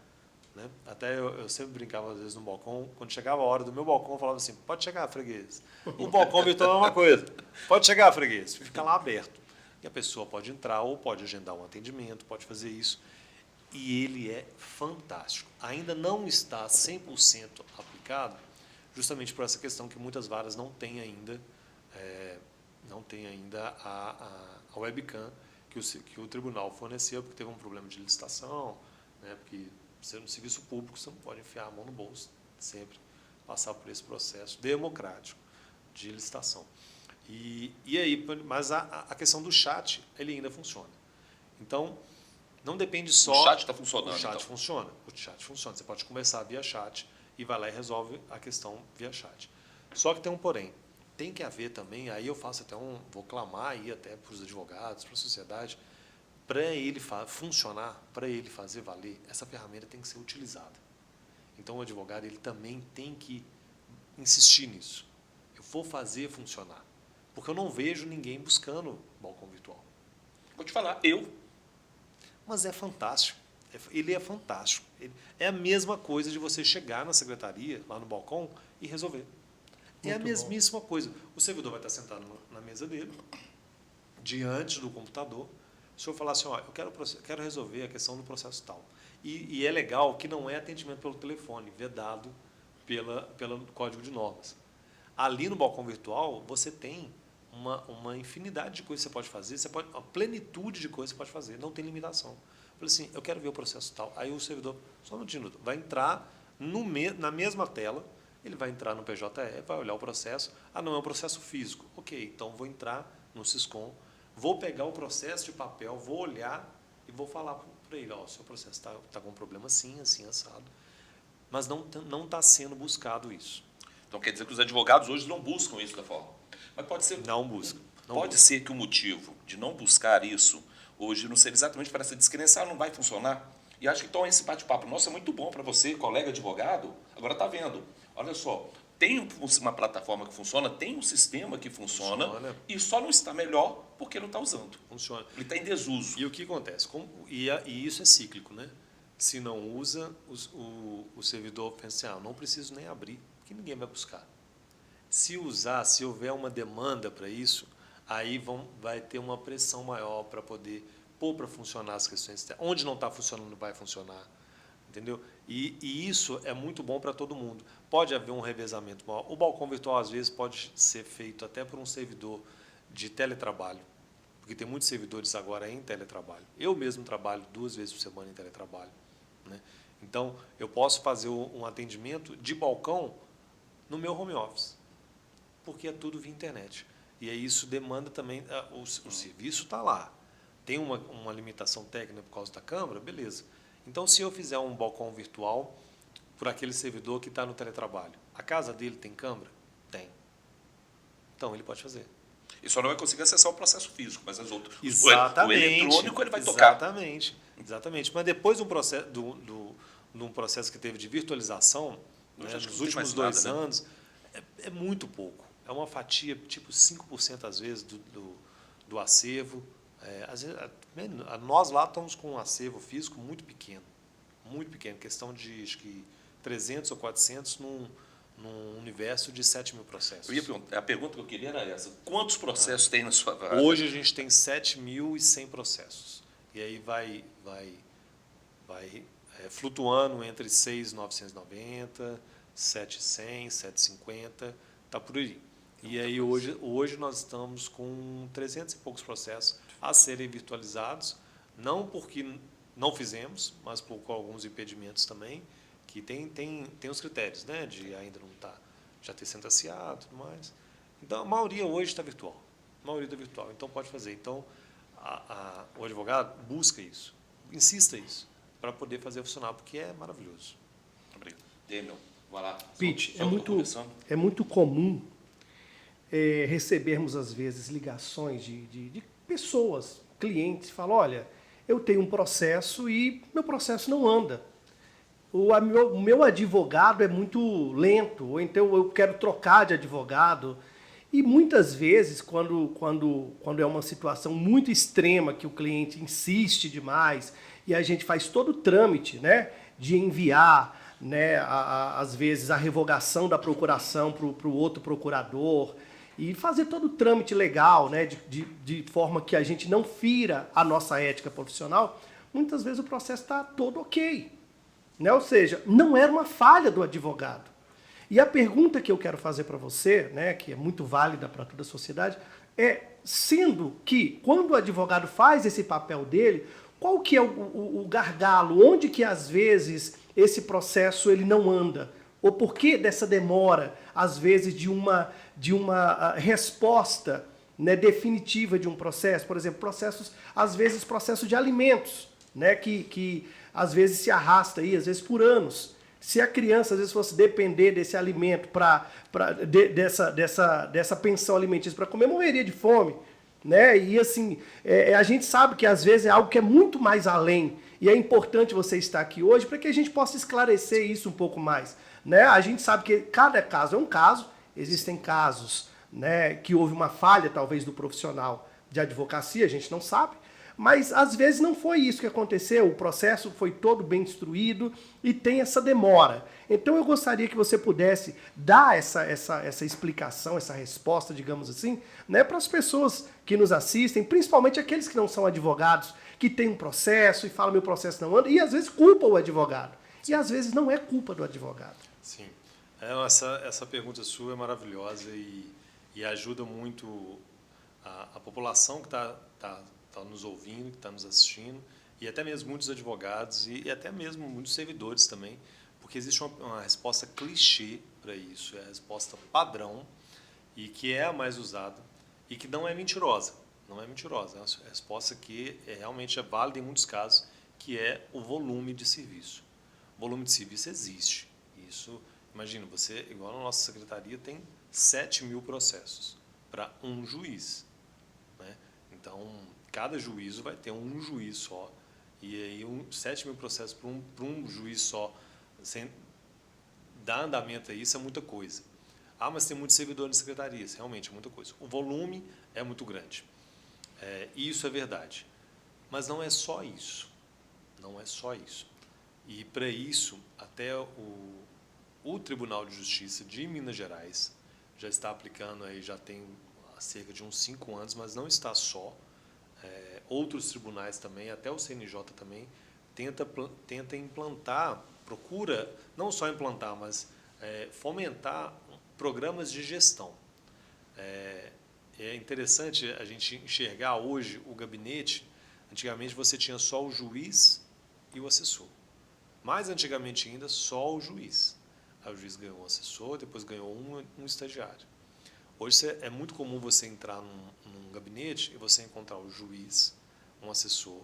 né? Até eu sempre brincava, às vezes, no balcão, quando chegava a hora do meu balcão, eu falava assim, pode chegar, freguês. O balcão virtual é uma coisa, pode chegar, freguês, fica lá aberto. E a pessoa pode entrar ou pode agendar um atendimento, pode fazer isso. E ele é fantástico. Ainda não está 100% aplicado, justamente por essa questão que muitas varas não têm ainda, a webcam que o tribunal forneceu, porque teve um problema de licitação, né? Porque sendo no serviço público, você não pode enfiar a mão no bolso, sempre passar por esse processo democrático de licitação. E aí, mas a questão do chat, ele ainda funciona. Então, não depende só... O chat está funcionando. O chat então. funciona. O chat funciona. Você pode conversar via chat e vai lá e resolve a questão via chat. Só que tem um porém. Tem que haver também, aí eu faço até vou clamar aí até para os advogados, para a sociedade, para ele funcionar, para ele fazer valer, essa ferramenta tem que ser utilizada. Então, o advogado ele também tem que insistir nisso. Eu vou fazer funcionar. Porque eu não vejo ninguém buscando balcão virtual. Vou te falar, Mas é fantástico. Ele é fantástico. É a mesma coisa de você chegar na secretaria, lá no balcão, e resolver. É a mesmíssima coisa. O servidor vai estar sentado na mesa dele, diante do computador. O senhor falar assim, ó, eu quero resolver a questão do processo tal. E é legal que não é atendimento pelo telefone, vedado pelo Código de Normas. Ali no balcão virtual, você tem uma infinidade de coisas que você pode fazer, uma plenitude de coisas que você pode fazer, não tem limitação. Eu falei assim, eu quero ver o processo tal. Aí o servidor, só um minuto, vai entrar na mesma tela, ele vai entrar no PJE, vai olhar o processo. Ah, não, é um processo físico. Ok, então vou entrar no Siscom, vou pegar o processo de papel, vou olhar e vou falar para ele, ó, o seu processo está com um problema assim, assim, assado. Mas não está sendo buscado isso. Então quer dizer que os advogados hoje não buscam isso da forma. Mas pode ser. Não busca. Pode ser que o motivo de não buscar isso hoje não seja exatamente para essa descrença, não vai funcionar. E acho que então esse bate-papo nosso é muito bom para você, colega advogado. Agora está vendo. Olha só, tem uma plataforma que funciona, tem um sistema que funciona. E só não está melhor porque não está usando. Funciona. Ele está em desuso. E o que acontece? E isso é cíclico, né? Se não usa, o servidor pensa assim, não preciso nem abrir, porque ninguém vai buscar. Se usar, se houver uma demanda para isso, aí vai ter uma pressão maior para poder pôr para funcionar as questões. Onde não está funcionando, vai funcionar. Entendeu? E isso é muito bom para todo mundo. Pode haver um revezamento maior. O balcão virtual, às vezes, pode ser feito até por um servidor de teletrabalho, porque tem muitos servidores agora em teletrabalho. Eu mesmo trabalho 2 vezes por semana em teletrabalho. Né? Então, eu posso fazer um atendimento de balcão no meu home office, porque é tudo via internet. E aí isso demanda também, o serviço está lá. Tem uma limitação técnica por causa da câmara, beleza. Então, se eu fizer um balcão virtual por aquele servidor que está no teletrabalho, a casa dele tem câmera? Tem. Então, ele pode fazer. E só não vai conseguir acessar o processo físico, mas as outras. Exatamente. O eletrônico ele vai tocar. Exatamente. Mas depois de um processo que teve de virtualização, né, nos últimos 2 anos, é muito pouco. É uma fatia, tipo 5% às vezes do acervo. Às vezes, nós lá estamos com um acervo físico muito pequeno, questão de acho que 300 ou 400 num universo de 7 mil processos. A pergunta que eu queria era essa: quantos processos tem na sua vara? Hoje a gente tem 7.100 processos. E aí vai flutuando entre 6.990, 7.100, 7.50, está por aí. E aí hoje nós estamos com 300 e poucos processos a serem virtualizados, não porque não fizemos, mas por alguns impedimentos também, que tem os critérios, né, de ainda não já ter sentenciado e tudo mais. Então, a maioria hoje está virtual. Então, pode fazer. Então, o advogado busca isso, insista isso, para poder fazer funcionar, porque é maravilhoso. Obrigado. Daniel, vai lá. Pete, é muito comum recebermos, às vezes, ligações de pessoas, clientes, falam, olha, eu tenho um processo e meu processo não anda. O meu advogado é muito lento, ou então eu quero trocar de advogado. E muitas vezes, quando é uma situação muito extrema, que o cliente insiste demais, e a gente faz todo o trâmite, né, de enviar, né, às vezes, a revogação da procuração para o outro procurador, e fazer todo o trâmite legal, né, de forma que a gente não fira a nossa ética profissional, muitas vezes o processo está todo ok. Né? Ou seja, não era uma falha do advogado. E a pergunta que eu quero fazer para você, né, que é muito válida para toda a sociedade, sendo que quando o advogado faz esse papel dele, qual que é o gargalo? Onde que às vezes esse processo ele não anda? Ou por que dessa demora, às vezes, de uma resposta, né, definitiva de um processo? Por exemplo, às vezes processo de alimentos, né, que às vezes se arrasta aí, às vezes por anos. Se a criança, às vezes, fosse depender desse alimento, dessa pensão alimentícia para comer, morreria de fome. Né? E assim, a gente sabe que às vezes é algo que é muito mais além. E é importante você estar aqui hoje para que a gente possa esclarecer isso um pouco mais. Né? A gente sabe que cada caso é um caso, existem casos, né, que houve uma falha talvez do profissional de advocacia, a gente não sabe, mas às vezes não foi isso que aconteceu, o processo foi todo bem instruído e tem essa demora. Então eu gostaria que você pudesse dar essa explicação, essa resposta, digamos assim, né, para as pessoas que nos assistem, principalmente aqueles que não são advogados, que têm um processo e falam meu processo não anda, e às vezes culpam o advogado. E às vezes não é culpa do advogado. Sim. Essa pergunta sua é maravilhosa e ajuda muito a população que está nos ouvindo, que está nos assistindo, e até mesmo muitos advogados e até mesmo muitos servidores também, porque existe uma resposta clichê para isso, é a resposta padrão e que é a mais usada e que não é mentirosa. Não é mentirosa, é uma resposta que realmente é válida em muitos casos, que é o volume de serviço. O volume de serviço existe. Isso, imagina, você, igual na nossa secretaria, tem 7.000 processos para um juiz. Né? Então, cada juízo vai ter um juiz só. E aí, 7.000 processos para um juiz só, sem dar andamento a isso, é muita coisa. Ah, mas tem muitos servidores de secretarias. Realmente, é muita coisa. O volume é muito grande. Isso é verdade. Mas não é só isso. Não é só isso. E, para isso, até o Tribunal de Justiça de Minas Gerais já está aplicando, aí já tem cerca de uns 5 anos, mas não está só. Outros tribunais também, até o CNJ também, tenta implantar, procura não só implantar, mas fomentar programas de gestão. É interessante a gente enxergar hoje o gabinete. Antigamente você tinha só o juiz e o assessor. Mais antigamente ainda, só o juiz. Aí o juiz ganhou um assessor, depois ganhou um estagiário. Hoje é muito comum você entrar num gabinete e você encontrar o juiz, um assessor,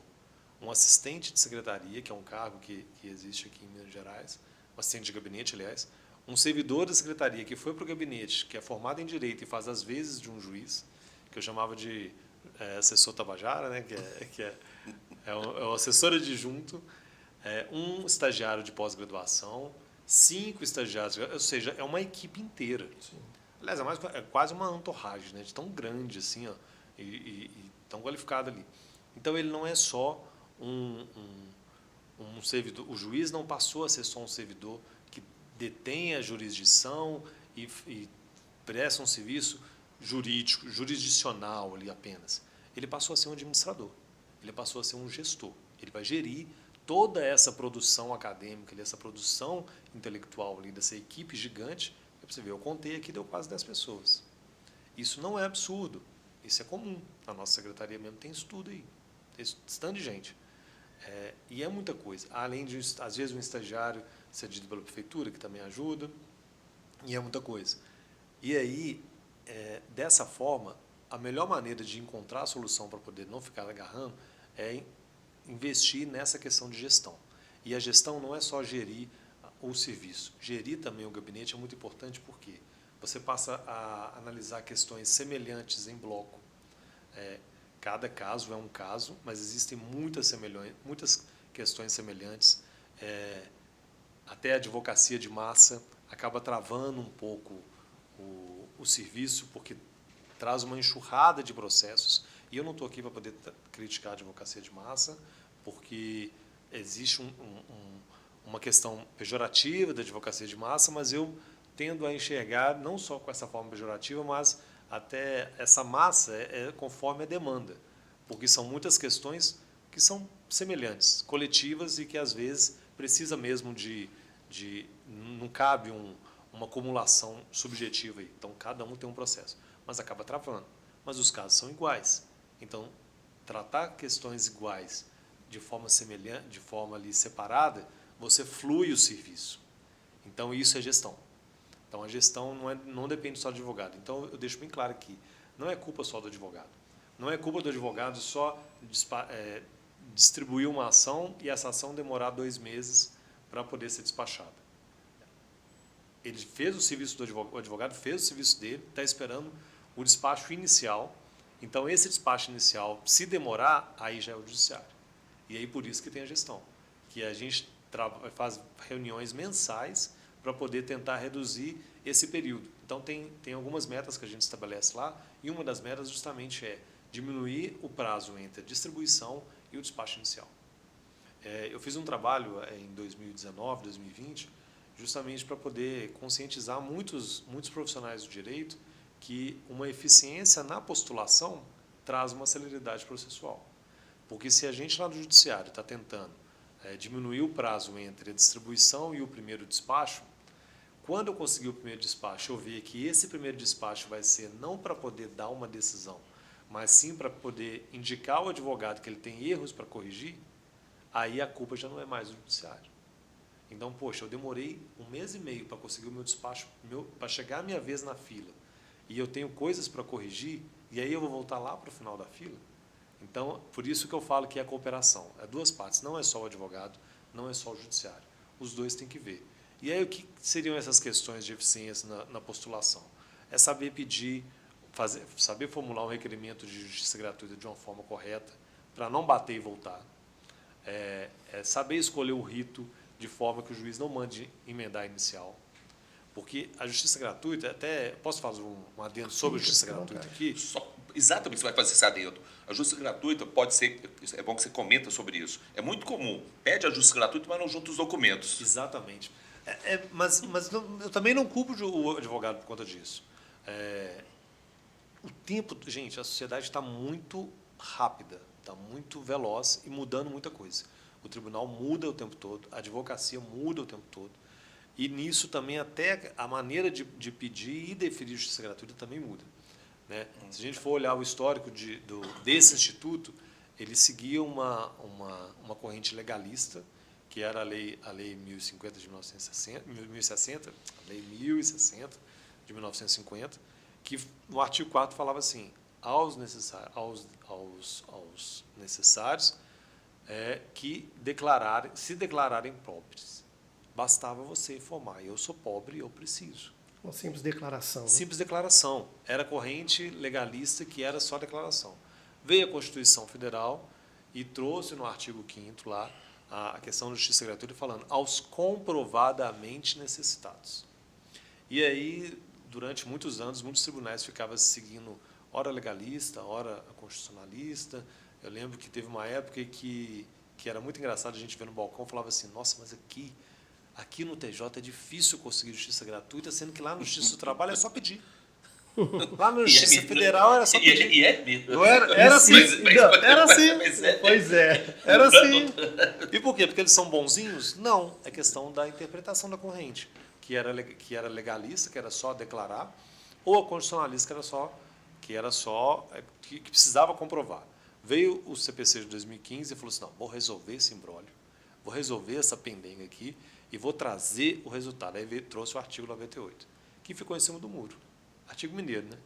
um assistente de secretaria, que é um cargo que existe aqui em Minas Gerais, um assistente de gabinete, aliás, um servidor da secretaria que foi para o gabinete, que é formado em direito e faz as vezes de um juiz, que eu chamava de assessor tabajara, né, que é o assessor adjunto, um estagiário de pós-graduação, 5 estagiários, ou seja, é uma equipe inteira. Sim. Aliás, é quase uma entourage, né, de tão grande assim, ó, e tão qualificado ali. Então, ele não é só um servidor. O juiz não passou a ser só um servidor que detém a jurisdição e presta um serviço jurídico, jurisdicional ali apenas. Ele passou a ser um administrador, ele passou a ser um gestor. Ele vai gerir toda essa produção acadêmica, essa produção intelectual ali, dessa equipe gigante. Você vê, eu contei aqui, deu quase 10 pessoas. Isso não é absurdo, isso é comum. Na nossa secretaria mesmo tem estudo aí, tem tanto de gente. E é muita coisa. Além de, às vezes, um estagiário cedido pela prefeitura, que também ajuda, e é muita coisa. E aí, dessa forma, a melhor maneira de encontrar a solução para poder não ficar agarrando é investir nessa questão de gestão. E a gestão não é só gerir o serviço. Gerir também o gabinete é muito importante porque você passa a analisar questões semelhantes em bloco. Cada caso é um caso, mas existem muitas questões semelhantes. Até a advocacia de massa acaba travando um pouco o serviço, porque traz uma enxurrada de processos. E eu não estou aqui para poder criticar a advocacia de massa, porque existe uma questão pejorativa da advocacia de massa, mas eu tendo a enxergar não só com essa forma pejorativa, mas até essa massa conforme a demanda, porque são muitas questões que são semelhantes, coletivas e que às vezes precisa mesmo não cabe uma acumulação subjetiva aí. Então cada um tem um processo, mas acaba travando. Mas os casos são iguais. Então tratar questões iguais de forma semelhante, de forma ali separada, você flui o serviço. Então, isso é gestão. Então, a gestão não depende só do advogado. Então, eu deixo bem claro aqui, não é culpa só do advogado. Não é culpa do advogado só distribuir uma ação e essa ação demorar 2 meses para poder ser despachada. Ele fez o serviço o advogado fez o serviço dele, está esperando o despacho inicial. Então, esse despacho inicial, se demorar, aí já é o judiciário. E aí, por isso que tem a gestão. Que a gente faz reuniões mensais para poder tentar reduzir esse período. Então, tem algumas metas que a gente estabelece lá, e uma das metas justamente é diminuir o prazo entre a distribuição e o despacho inicial. Eu fiz um trabalho em 2019, 2020, justamente para poder conscientizar muitos profissionais do direito que uma eficiência na postulação traz uma celeridade processual. Porque se a gente lá no judiciário está tentando diminuir o prazo entre a distribuição e o primeiro despacho, quando eu conseguir o primeiro despacho, eu ver que esse primeiro despacho vai ser não para poder dar uma decisão, mas sim para poder indicar ao advogado que ele tem erros para corrigir, aí a culpa já não é mais do judiciário. Então, poxa, eu demorei 1 mês e meio para conseguir o meu despacho, para chegar a minha vez na fila, e eu tenho coisas para corrigir, e aí eu vou voltar lá para o final da fila? Então, por isso que eu falo que é a cooperação. É 2 partes, não é só o advogado, não é só o judiciário. Os dois têm que ver. E aí, o que seriam essas questões de eficiência na postulação? É saber pedir, saber formular um requerimento de justiça gratuita de uma forma correta, para não bater e voltar. É saber escolher o rito de forma que o juiz não mande emendar a inicial. Porque a justiça gratuita, até posso fazer um adendo sobre a justiça gratuita aqui? Exatamente, você vai fazer esse adendo. A justiça gratuita pode ser, é bom que você comenta sobre isso. É muito comum, pede a justiça gratuita, mas não junta os documentos. Exatamente. Mas eu também não culpo o advogado por conta disso. O tempo, gente, a sociedade está muito rápida, está muito veloz e mudando muita coisa. O tribunal muda o tempo todo, a advocacia muda o tempo todo. E nisso também até a maneira de pedir e deferir justiça gratuita também muda. Né? Se a gente for olhar o histórico desse instituto, ele seguia uma corrente legalista, que era a lei 1050 de 1060, a lei 1060 de 1950, que no artigo 4º falava assim, aos necessários que se declararem pobres. Bastava você informar, eu sou pobre, eu preciso. Uma simples declaração. Né? Simples declaração. Era corrente legalista que era só declaração. Veio a Constituição Federal e trouxe no artigo 5º lá a questão da justiça gratuita falando aos comprovadamente necessitados. E aí, durante muitos anos, muitos tribunais ficavam seguindo ora legalista, ora constitucionalista. Eu lembro que teve uma época que era muito engraçado a gente ver no balcão, falava assim, nossa, mas aqui no TJ é difícil conseguir justiça gratuita, sendo que lá no Justiça do Trabalho é só pedir. Lá na Justiça Federal era só pedir. E é mesmo. Não era assim. Era assim. Pois é. Era assim. E por quê? Porque eles são bonzinhos? Não. É questão da interpretação da corrente, que era legalista, que era só declarar, ou a constitucionalista, que precisava comprovar. Veio o CPC de 2015 e falou assim, não, vou resolver esse imbróglio, vou resolver essa pendenga aqui, e vou trazer o resultado. Aí trouxe o artigo 98, que ficou em cima do muro. Artigo mineiro, né?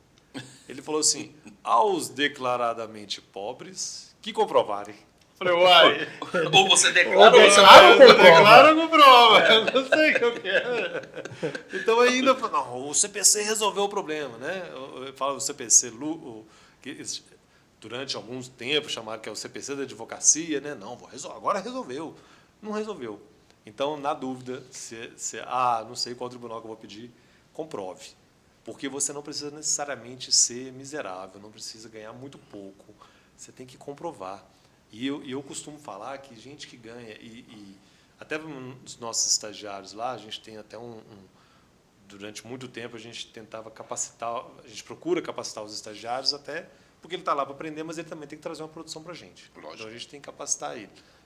Ele falou assim, aos declaradamente pobres que comprovarem. Falei, uai. Ou você declara ou você não declara ou comprova. Eu não sei o que é. Então ainda, não, o CPC resolveu o problema, né? Eu falo o CPC, que durante algum tempo chamaram que é o CPC da advocacia, né? Não, agora resolveu. Não resolveu. Então, na dúvida, não sei qual tribunal que eu vou pedir, comprove. Porque você não precisa necessariamente ser miserável, não precisa ganhar muito pouco. Você tem que comprovar. E eu costumo falar que gente que ganha, e até os nossos estagiários lá, a gente tem até durante muito tempo a gente tentava capacitar, a gente procura capacitar os estagiários até porque ele está lá para aprender, mas ele também tem que trazer uma produção para a gente. Lógico. Então a gente tem que capacitar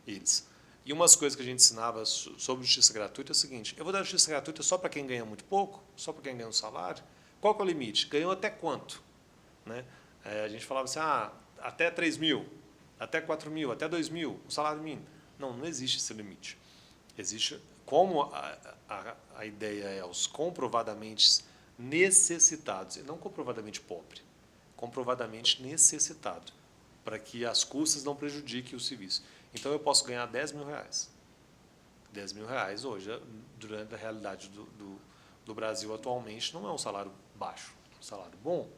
eles. E umas coisas que a gente ensinava sobre justiça gratuita é o seguinte, eu vou dar justiça gratuita só para quem ganha muito pouco, só para quem ganha um salário? Qual que é o limite? Ganhou até quanto? Né? A gente falava assim, até 3 mil, até 4 mil, até 2 mil, o salário mínimo. Não existe esse limite. Existe como a ideia é os comprovadamente necessitados, e não comprovadamente pobre, comprovadamente necessitado, para que as custas não prejudiquem o serviço. Então, eu posso ganhar R$10.000. R$10.000 hoje, durante a realidade do Brasil atualmente, não é um salário baixo, é um salário bom,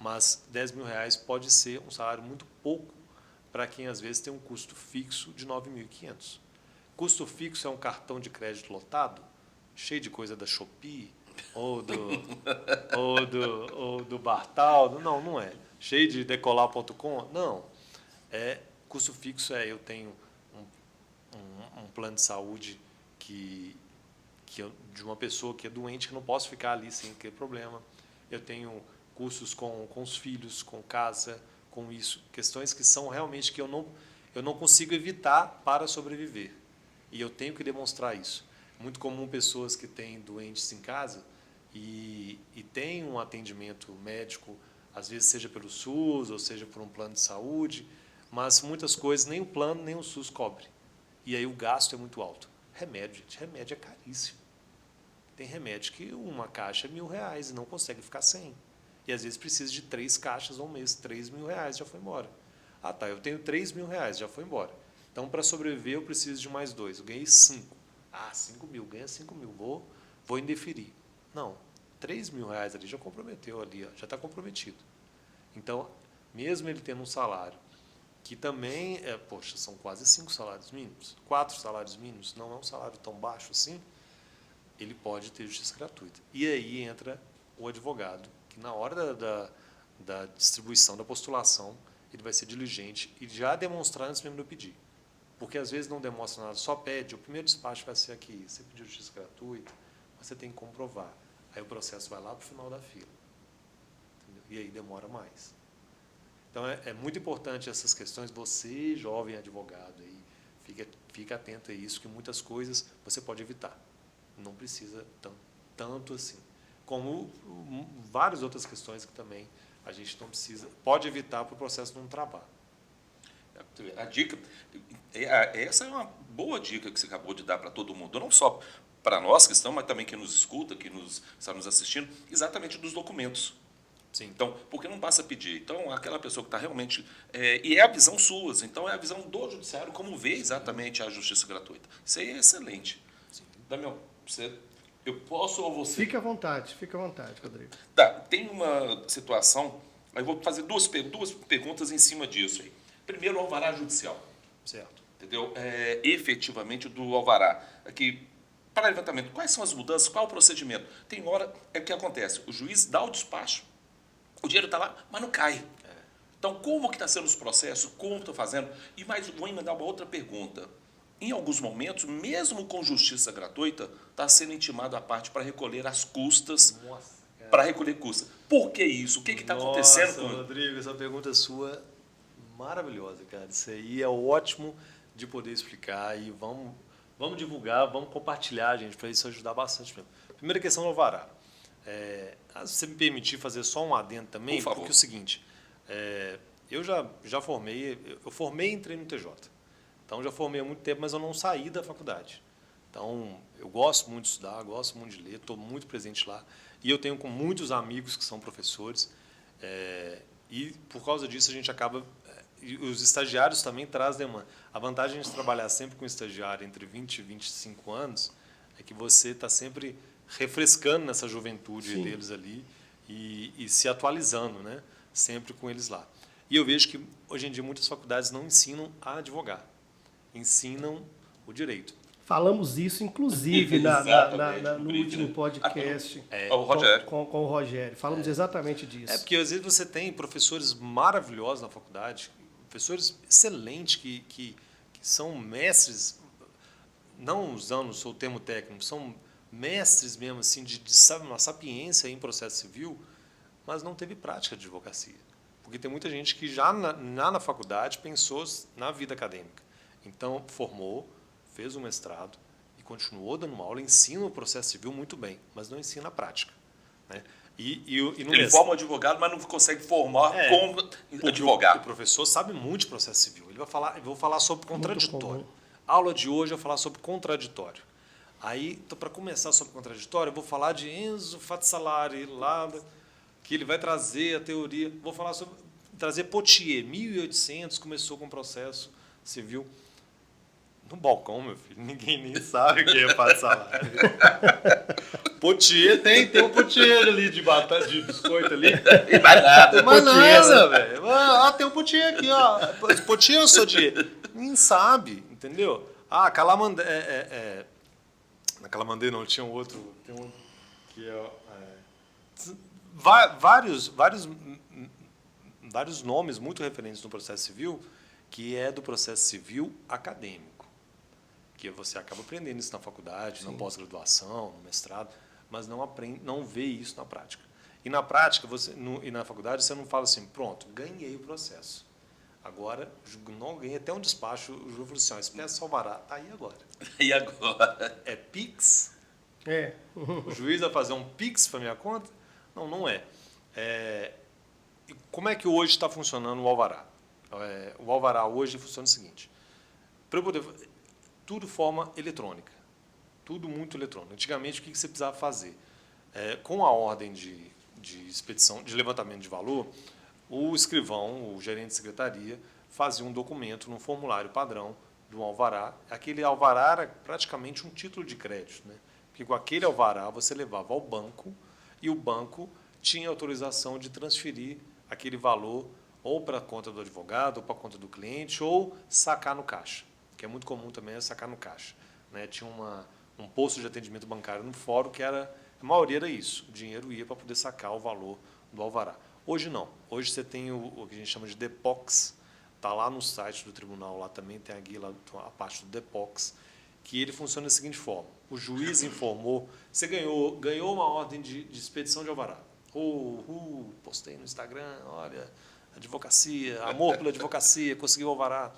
mas R$10.000 pode ser um salário muito pouco para quem, às vezes, tem um custo fixo de 9.500. Custo fixo é um cartão de crédito lotado, cheio de coisa da Shopee, ou do Bartaldo. Não, não é. Cheio de decolar.com. Não. Custo fixo eu tenho um plano de saúde de uma pessoa que é doente, que não posso ficar ali sem ter problema. Eu tenho custos com os filhos, com casa, com isso. Questões que são realmente que eu não consigo evitar para sobreviver. E eu tenho que demonstrar isso. Muito comum pessoas que têm doentes em casa e têm um atendimento médico, às vezes seja pelo SUS ou seja por um plano de saúde, mas muitas coisas nem o plano nem o SUS cobre. E aí o gasto é muito alto. Remédio, gente, remédio é caríssimo. Tem remédio que uma caixa é R$1.000 e não consegue ficar sem. E às vezes precisa de 3 caixas ao mês, R$3.000 já foi embora. Ah, tá, eu tenho R$3.000, já foi embora. Então, para sobreviver, eu preciso de mais 2. Eu ganhei 5. Ah, 5.000, ganha 5.000, vou indeferir. Não, R$3.000 ali já comprometeu, já está comprometido. Então, mesmo ele tendo um salário, que também, são quase 5 salários mínimos, 4 salários mínimos, não é um salário tão baixo assim, ele pode ter justiça gratuita. E aí entra o advogado, que na hora da distribuição, da postulação, ele vai ser diligente e já demonstrar antes mesmo de eu pedir. Porque às vezes não demonstra nada, só pede, o primeiro despacho vai ser aqui, você pediu justiça gratuita, você tem que comprovar. Aí o processo vai lá para o final da fila. Entendeu? E aí demora mais. Então é muito importante essas questões, você, jovem advogado, aí, fica atento a isso, que muitas coisas você pode evitar. Não precisa tanto assim. Como várias outras questões que também a gente não precisa, pode evitar para o processo não travar. A dica, essa é uma boa dica que você acabou de dar para todo mundo, não só para nós que estamos, mas também quem nos escuta, que está nos assistindo, exatamente dos documentos. Sim. Então, porque não basta pedir. Então, aquela pessoa que está realmente... e é a visão sua, então é a visão do judiciário como vê exatamente a justiça gratuita. Isso aí é excelente. Sim. Damião, eu posso ou você? Fica à vontade, Rodrigo. Tá, tem uma situação, eu vou fazer duas perguntas em cima disso aí. Primeiro, o alvará judicial. Certo. Entendeu? Efetivamente do alvará. Aqui, para levantamento, quais são as mudanças, qual é o procedimento? Tem hora, o que acontece? O juiz dá o despacho, o dinheiro está lá, mas não cai. Então, como que está sendo os processos? Como estou fazendo? E mais, vou emendar uma outra pergunta. Em alguns momentos, mesmo com justiça gratuita, está sendo intimado a parte para recolher as custas. Nossa, cara. Para recolher custas. Por que isso? O que está acontecendo com... Rodrigo, essa pergunta sua maravilhosa, cara. Isso aí é ótimo de poder explicar e vamos divulgar, vamos compartilhar, gente, para isso ajudar bastante mesmo. Primeira questão do alvará. Se você me permitir fazer só um adendo também, por favor. porque é o seguinte, eu já formei, eu formei e entrei no TJ. Então, já formei há muito tempo, mas eu não saí da faculdade. Então, eu gosto muito de estudar, gosto muito de ler, estou muito presente lá. E eu tenho com muitos amigos que são professores. E, por causa disso, a gente acaba... E os estagiários também trazem demanda. A vantagem de trabalhar sempre com estagiário entre 20 e 25 anos é que você está sempre refrescando nessa juventude Sim. deles ali e se atualizando, né? Sempre com eles lá. E eu vejo que, hoje em dia, muitas faculdades não ensinam a advogar. Ensinam o direito. Falamos isso, inclusive, no último podcast com o Rogério. Falamos exatamente disso. Porque, às vezes, você tem professores maravilhosos na faculdade, professores excelentes que são mestres, não usando o seu termo técnico, são mestres mesmo assim, de uma sapiência em processo civil, mas não teve prática de advocacia. Porque tem muita gente que já na faculdade pensou na vida acadêmica. Então, formou, fez o mestrado e continuou dando aula, ensina o processo civil muito bem, mas não ensina a prática. Né? Ele forma advogado, mas não consegue formar como advogado. O professor sabe muito de processo civil. Eu vou falar sobre contraditório. A aula de hoje eu vou falar sobre contraditório. Aí, então, para começar sobre contraditório, eu vou falar de Enzo Fatsalari, lá, que ele vai trazer a teoria. Vou falar sobre trazer Pottier, 1800, começou com o processo civil. No balcão, meu filho, ninguém nem sabe o que é Fatsalari. Pottier tem um Pottier ali de batata, de biscoito ali. E mais nada. Mas nada, velho. Ah, tem um Pottier aqui, ó. Pottier eu sou de... Nem sabe, entendeu? Ah, Calamandé... Na Calamandé não, tinha um outro... Tem um que vários nomes muito referentes no processo civil, que é do processo civil acadêmico. Que você acaba aprendendo isso na faculdade, na pós-graduação, no mestrado, mas não vê isso na prática. E na prática, e na faculdade, você não fala assim, pronto, ganhei o processo. Agora, não ganhei até um despacho, o juiz falou assim, ó, esse peço alvará, tá aí agora. E agora? É Pix? É. O juiz vai fazer um Pix para minha conta? Não, não é. E como é que hoje está funcionando o alvará? O alvará hoje funciona o seguinte, para eu poder... Tudo forma eletrônica. Tudo muito eletrônico. Antigamente, o que você precisava fazer? Com a ordem de expedição, de levantamento de valor, o escrivão, o gerente de secretaria, fazia um documento num formulário padrão do alvará. Aquele alvará era praticamente um título de crédito, né? Porque com aquele alvará você levava ao banco e o banco tinha autorização de transferir aquele valor ou para a conta do advogado, ou para a conta do cliente, ou sacar no caixa, que é muito comum também é sacar no caixa. Né? Tinha um posto de atendimento bancário no fórum que a maioria era isso, o dinheiro ia para poder sacar o valor do alvará. Hoje não, hoje você tem o que a gente chama de Depox, está lá no site do tribunal, lá também tem a parte do Depox, que ele funciona da seguinte forma, o juiz informou, você ganhou uma ordem de expedição de alvará, postei no Instagram, olha, advocacia, amor pela advocacia, conseguiu alvará.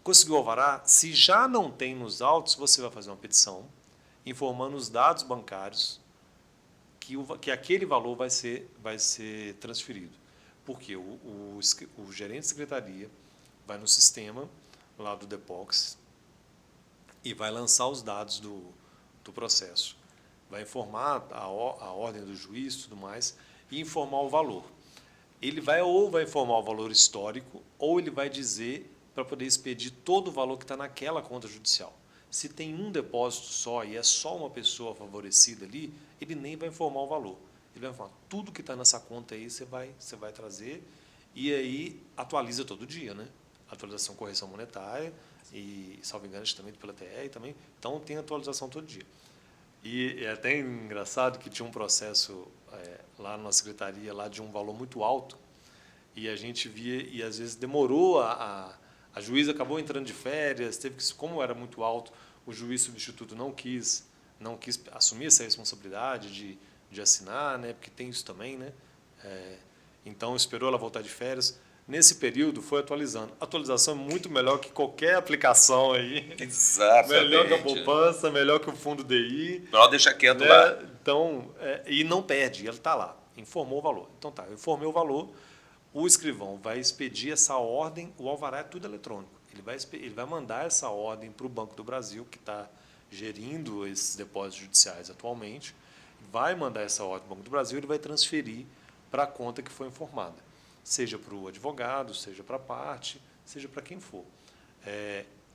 Conseguiu alvará, se já não tem nos autos, você vai fazer uma petição informando os dados bancários que aquele valor vai ser transferido. Porque o gerente de secretaria vai no sistema lá do Depox e vai lançar os dados do processo. Vai informar a ordem do juiz e tudo mais e informar o valor. Ele vai informar o valor histórico ou ele vai dizer para poder expedir todo o valor que está naquela conta judicial. Se tem um depósito só e é só uma pessoa favorecida ali, ele nem vai informar o valor. Ele vai informar tudo que está nessa conta aí, você vai trazer e aí atualiza todo dia, né? Atualização, correção monetária e, salvo engano, também pela TR também. Então, tem atualização todo dia. E é até engraçado que tinha um processo lá na secretaria lá de um valor muito alto e a gente via, e às vezes demorou a juíza acabou entrando de férias, teve que, como era muito alto, o juiz substituto não quis assumir essa responsabilidade de assinar, né, porque tem isso também, né? Então esperou ela voltar de férias. Nesse período foi atualizando. A atualização é muito melhor que qualquer aplicação aí. Exatamente. Melhor que a poupança, melhor que o fundo DI. Melhor deixar quieto né? lá. Então, e não perde, ele está lá, informou o valor. Então tá, eu informei o valor. O escrivão vai expedir essa ordem, o alvará é tudo eletrônico. Ele vai mandar essa ordem para o Banco do Brasil, que está gerindo esses depósitos judiciais atualmente, vai mandar essa ordem para o Banco do Brasil e ele vai transferir para a conta que foi informada, seja para o advogado, seja para a parte, seja para quem for.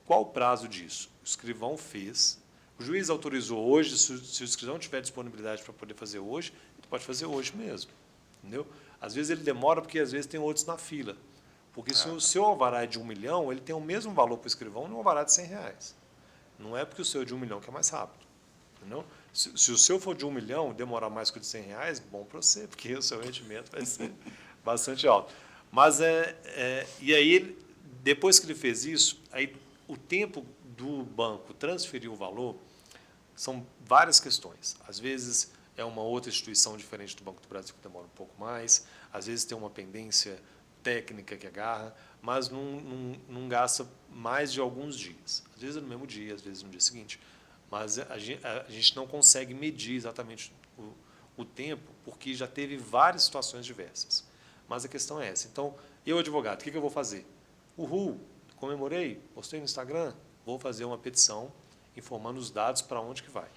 Qual o prazo disso? O escrivão fez, o juiz autorizou hoje, se o escrivão tiver disponibilidade para poder fazer hoje, ele pode fazer hoje mesmo, entendeu? Às vezes ele demora porque às vezes tem outros na fila. Porque se o seu alvará é de 1 milhão, ele tem o mesmo valor para o escrivão no alvará de R$100. Não é porque o seu é de 1 milhão que é mais rápido. Entendeu? Se o seu for de 1 milhão e demorar mais que o de R$100, bom para você, porque o seu rendimento vai ser bastante alto. Mas e aí, depois que ele fez isso, aí o tempo do banco transferir o valor são várias questões. Às vezes é uma outra instituição diferente do Banco do Brasil que demora um pouco mais, às vezes tem uma pendência técnica que agarra, mas não gasta mais de alguns dias. Às vezes é no mesmo dia, às vezes no dia seguinte. Mas a gente não consegue medir exatamente o tempo, porque já teve várias situações diversas. Mas a questão é essa. Então, eu, advogado, o que eu vou fazer? Comemorei, postei no Instagram, vou fazer uma petição informando os dados para onde que vai.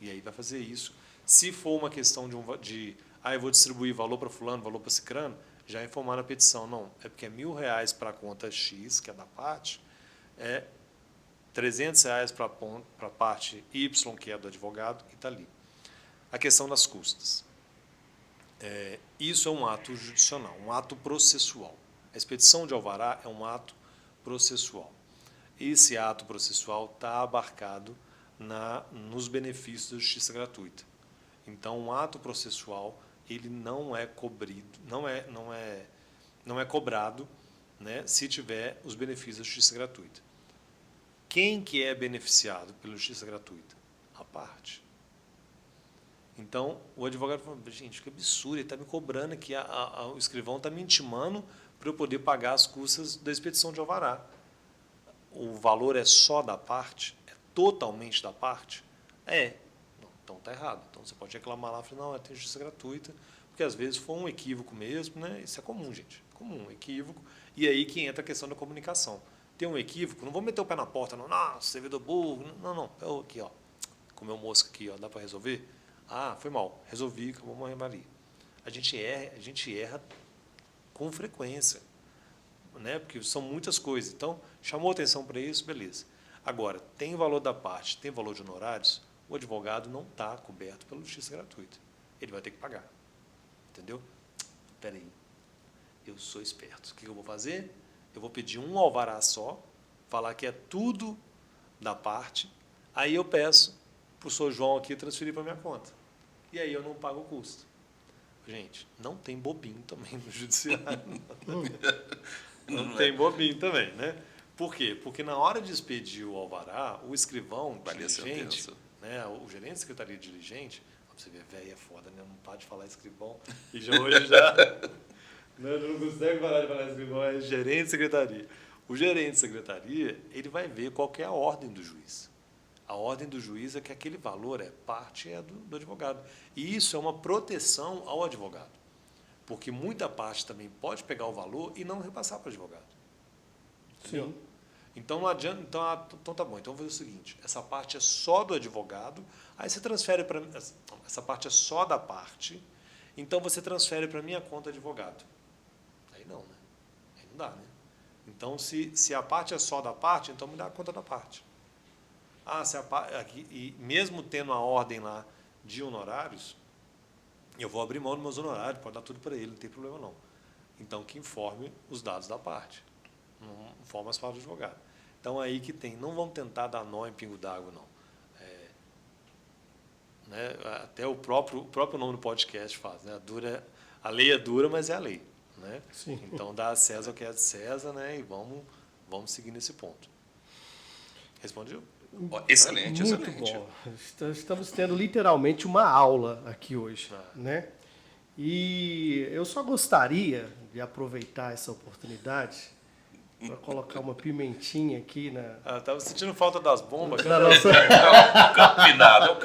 E aí vai fazer isso. Se for uma questão eu vou distribuir valor para fulano, valor para cicrano, já informar na petição. Não, é porque é R$1.000 para a conta X, que é da parte, é R$300 para a parte Y, que é do advogado, e está ali. A questão das custas. Isso é um ato judicional, um ato processual. A expedição de alvará é um ato processual. Esse ato processual está abarcado nos benefícios da justiça gratuita. Então, um ato processual ele não é cobrado, né, se tiver os benefícios da justiça gratuita. Quem que é beneficiado pela justiça gratuita? A parte. Então, o advogado fala, gente, que absurdo, ele está me cobrando aqui, o escrivão está me intimando para eu poder pagar as custas da expedição de alvará. O valor é só da parte? É totalmente da parte? Não, então está errado. Então você pode reclamar lá, falar, não, tem justiça gratuita, porque às vezes foi um equívoco mesmo, né? Isso é comum, gente. Comum, equívoco. E aí que entra a questão da comunicação. Tem um equívoco, não vou meter o pé na porta, não, nossa, servidor burro. Não. Eu aqui, ó, comeu mosca aqui, ó, dá para resolver? Ah, foi mal, resolvi, acabou uma Maria. A gente erra com frequência, né? Porque são muitas coisas. Então, chamou atenção para isso, beleza. Agora, tem o valor da parte, tem valor de honorários, o advogado não está coberto pela justiça gratuita. Ele vai ter que pagar. Entendeu? Espera aí, eu sou esperto. O que eu vou fazer? Eu vou pedir um alvará só, falar que é tudo da parte, aí eu peço para o senhor João aqui transferir para a minha conta. E aí eu não pago o custo. Gente, não tem bobinho também no judiciário. Não tem bobinho também, né? Por quê? Porque na hora de expedir o alvará, o escrivão diligente, né, o gerente de secretaria diligente, você vê, velho, é foda, né? Não para de falar escrivão. E já hoje já... não consegue parar de falar escrivão, é gerente de secretaria. O gerente de secretaria, ele vai ver qual que é a ordem do juiz. A ordem do juiz é que aquele valor parte do advogado. E isso é uma proteção ao advogado. Porque muita parte também pode pegar o valor e não repassar para o advogado. Entendeu? Sim. Então não adianta. Então tá bom. Então vou fazer o seguinte: essa parte é só do advogado, aí você transfere para. Essa parte é só da parte, então você transfere para a minha conta advogado. Aí não, né? Aí não dá, né? Então, se a parte é só da parte, então me dá a conta da parte. E mesmo tendo a ordem lá de honorários, eu vou abrir mão dos meus honorários, pode dar tudo para ele, não tem problema não. Então, que informe os dados da parte, não informa as partes do advogado. Então, aí que tem, não vamos tentar dar nó em pingo d'água, não. Né, até o próprio nome do podcast faz, né? A lei é dura, mas é a lei. Né? Sim. Então, dá a César o que é de César, né? E vamos seguir nesse ponto. Respondeu? Excelente, muito excelente. Bom. Estamos tendo literalmente uma aula aqui hoje, né? E eu só gostaria de aproveitar essa oportunidade para colocar uma pimentinha aqui na... Estava sentindo falta das bombas. Na nossa... O Campinado. O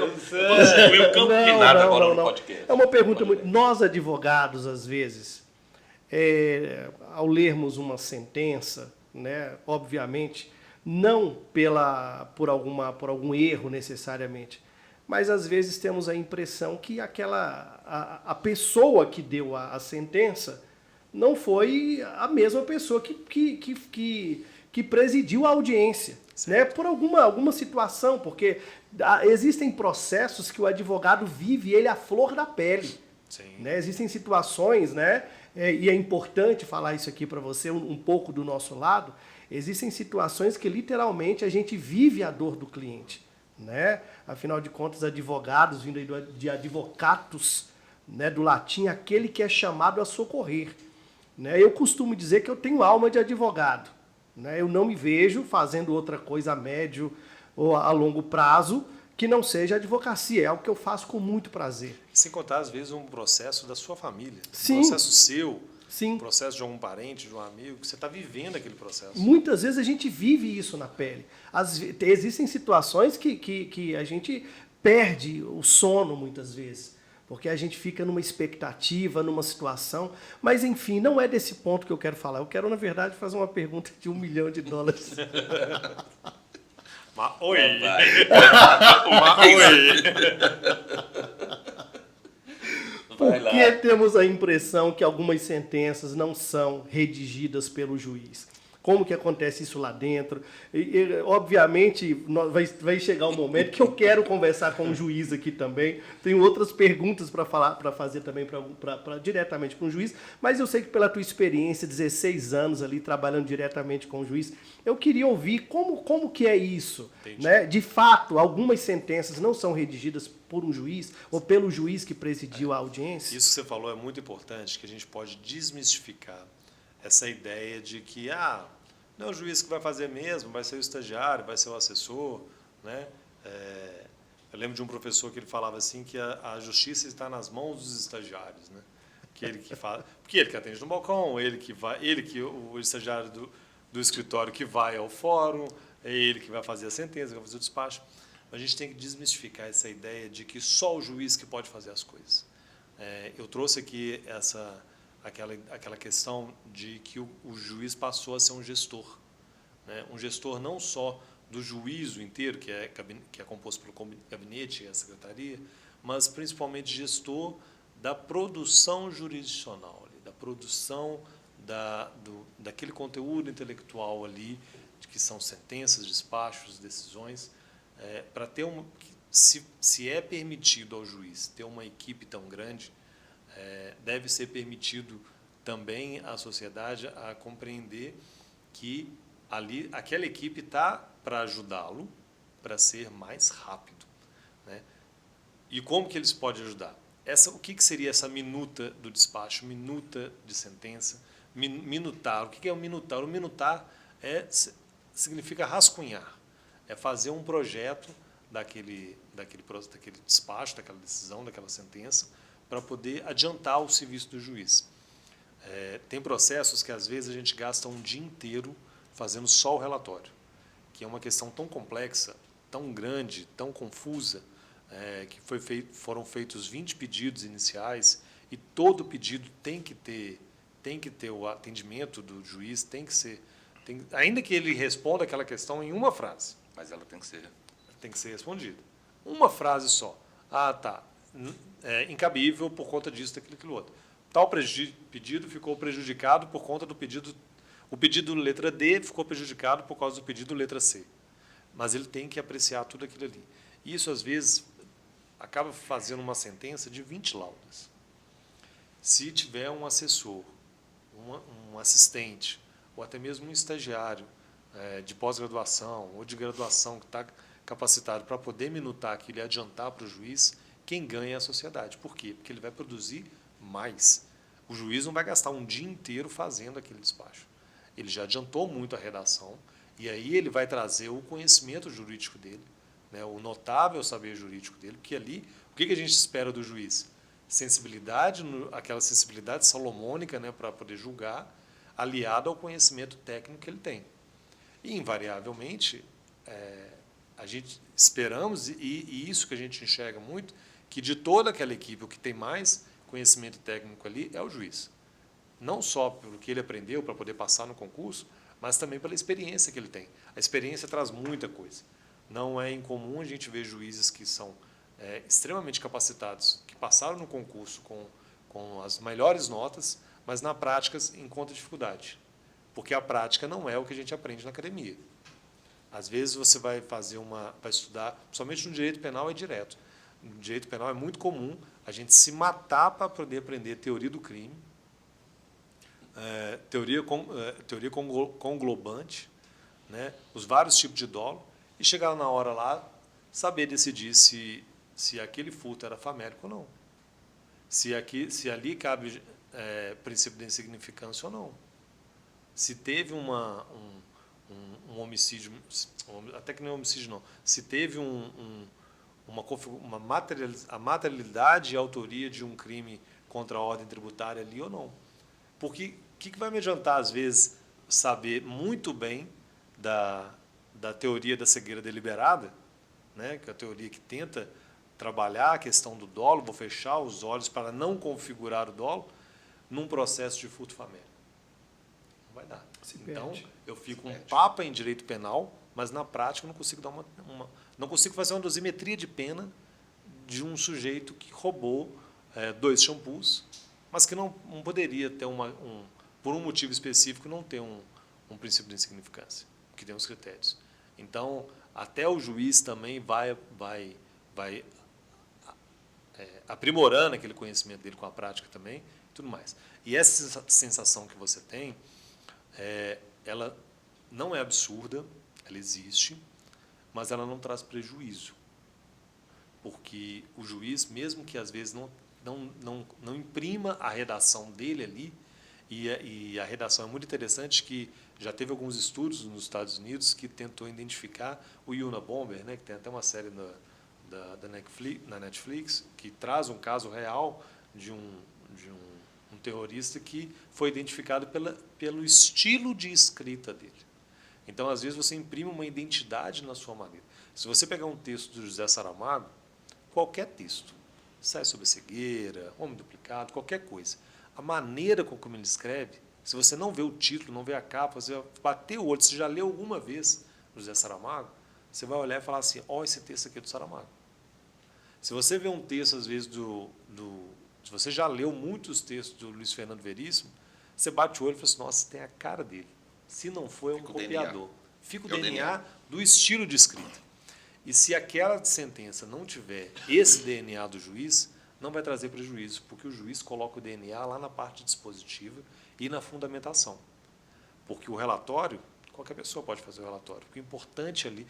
Campinado agora no podcast. É uma pergunta muito... Nós, advogados, às vezes, ao lermos uma sentença, né, obviamente... não por algum erro necessariamente, mas às vezes temos a impressão que a pessoa que deu a sentença não foi a mesma pessoa que presidiu a audiência, né? Por alguma situação, porque existem processos que o advogado vive ele à flor da pele. Sim. Né? Existem situações, né? E é importante falar isso aqui para você, um pouco do nosso lado. Existem situações que literalmente a gente vive a dor do cliente, né? Afinal de contas, advogados, vindo aí de advocatus, né, do latim, aquele que é chamado a socorrer. Né? Eu costumo dizer que eu tenho alma de advogado. Né? Eu não me vejo fazendo outra coisa a médio ou a longo prazo que não seja advocacia. É algo que eu faço com muito prazer. Sem contar, às vezes, um processo da sua família. Sim. Um processo seu. Sim. Um processo de algum parente, de um amigo, que você está vivendo aquele processo. Muitas vezes a gente vive isso na pele. Existem situações que a gente perde o sono muitas vezes, porque a gente fica numa expectativa, numa situação. Mas, enfim, não é desse ponto que eu quero falar. Eu quero, na verdade, fazer uma pergunta de $1 milhão. Oi! Vai. Oi! Vai lá. Por que temos a impressão que algumas sentenças não são redigidas pelo juiz? Como que acontece isso lá dentro? Obviamente, vai chegar um momento que eu quero conversar com o juiz aqui também. Tenho outras perguntas para fazer também diretamente para o juiz, mas eu sei que pela tua experiência, 16 anos ali trabalhando diretamente com o juiz, eu queria ouvir como que é isso. Né? De fato, algumas sentenças não são redigidas por um juiz ou pelo juiz que presidiu a audiência? Isso que você falou é muito importante, que a gente pode desmistificar essa ideia de que não é o juiz que vai fazer mesmo, vai ser o estagiário, vai ser o assessor. Né? Eu lembro de um professor que ele falava assim que a justiça está nas mãos dos estagiários. Né? Que ele que fala, porque ele que atende no balcão, o estagiário do escritório que vai ao fórum, é ele que vai fazer a sentença, que vai fazer o despacho. A gente tem que desmistificar essa ideia de que só o juiz que pode fazer as coisas. Eu trouxe aqui aquela questão de que o juiz passou a ser um gestor. Né? Um gestor não só do juízo inteiro, que é composto pelo gabinete e a secretaria, mas principalmente gestor da produção jurisdicional, da produção daquele conteúdo intelectual ali, que são sentenças, despachos, decisões, para ter se é permitido ao juiz ter uma equipe tão grande, deve ser permitido também à sociedade a compreender que aquela equipe está para ajudá-lo para ser mais rápido. Né? E como que eles podem ajudar? O que seria essa minuta do despacho, minuta de sentença, minutar? O que é o minutar? O minutar significa rascunhar, é fazer um projeto daquele despacho, daquela decisão, daquela sentença, para poder adiantar o serviço do juiz. Tem processos que às vezes a gente gasta um dia inteiro fazendo só o relatório, que é uma questão tão complexa, tão grande, tão confusa, que foram feitos 20 pedidos iniciais e todo pedido tem que ter o atendimento do juiz, ainda que ele responda aquela questão em uma frase. Mas ela tem que ser. Tem que ser respondida. Uma frase só. Tá. Incabível por conta disso, daquilo, aquilo outro. Tal pedido ficou prejudicado por conta do pedido. O pedido letra D ficou prejudicado por causa do pedido letra C. Mas ele tem que apreciar tudo aquilo ali. Isso, às vezes, acaba fazendo uma sentença de 20 laudas. Se tiver um assessor, um assistente, ou até mesmo um estagiário de pós-graduação ou de graduação que está capacitado para poder minutar aquilo e adiantar para o juiz, quem ganha é a sociedade. Por quê? Porque ele vai produzir mais. O juiz não vai gastar um dia inteiro fazendo aquele despacho. Ele já adiantou muito a redação e aí ele vai trazer o conhecimento jurídico dele, né, o notável saber jurídico dele, porque ali, o que a gente espera do juiz? Sensibilidade, aquela sensibilidade salomônica, né, para poder julgar, aliada ao conhecimento técnico que ele tem. E, invariavelmente, a gente esperamos, e isso que a gente enxerga muito, que de toda aquela equipe, o que tem mais conhecimento técnico ali é o juiz. Não só pelo que ele aprendeu para poder passar no concurso, mas também pela experiência que ele tem. A experiência traz muita coisa. Não é incomum a gente ver juízes que são extremamente capacitados, que passaram no concurso com as melhores notas, mas na prática encontra dificuldade. Porque a prática não é o que a gente aprende na academia. Às vezes você vai estudar, principalmente no direito penal é direto. No direito penal é muito comum a gente se matar para poder aprender teoria do crime, teoria conglobante, né, os vários tipos de dolo, e chegar na hora lá, saber decidir se aquele furto era famélico ou não. Se ali cabe princípio da insignificância ou não. Se teve um homicídio, até que não é homicídio não, se teve a materialidade e a autoria de um crime contra a ordem tributária ali ou não. Porque o que vai me adiantar, às vezes, saber muito bem da teoria da cegueira deliberada, né, que é a teoria que tenta trabalhar a questão do dolo, vou fechar os olhos para não configurar o dolo, num processo de furto famélico. Não vai dar. Então, eu fico um papa em direito penal, mas na prática eu não consigo dar não consigo fazer uma dosimetria de pena de um sujeito que roubou 2 shampoos, mas que não poderia ter por um motivo específico, não ter um princípio de insignificância, que tem os critérios. Então, até o juiz também vai aprimorando aquele conhecimento dele com a prática também, e tudo mais. E essa sensação que você tem, ela não é absurda, ela existe, mas ela não traz prejuízo. Porque o juiz, mesmo que às vezes não imprima a redação dele ali, e a redação é muito interessante, que já teve alguns estudos nos Estados Unidos que tentou identificar o Unabomber, né, que tem até uma série na Netflix, que traz um caso real de um terrorista que foi identificado pelo estilo de escrita dele. Então, às vezes, você imprime uma identidade na sua maneira. Se você pegar um texto do José Saramago, qualquer texto, Sai sobre a Cegueira, Homem Duplicado, qualquer coisa, a maneira como ele escreve, se você não vê o título, não vê a capa, você bater o olho, você já leu alguma vez José Saramago, você vai olhar e falar assim, esse texto aqui é do Saramago. Se você vê um texto, às vezes, se você já leu muitos textos do Luiz Fernando Veríssimo, você bate o olho e fala assim, nossa, tem a cara dele. Se não for, é um copiador. Fica o DNA do estilo de escrita. E se aquela sentença não tiver esse DNA do juiz, não vai trazer prejuízo, porque o juiz coloca o DNA lá na parte dispositiva e na fundamentação. Porque o relatório, qualquer pessoa pode fazer o relatório. O importante ali,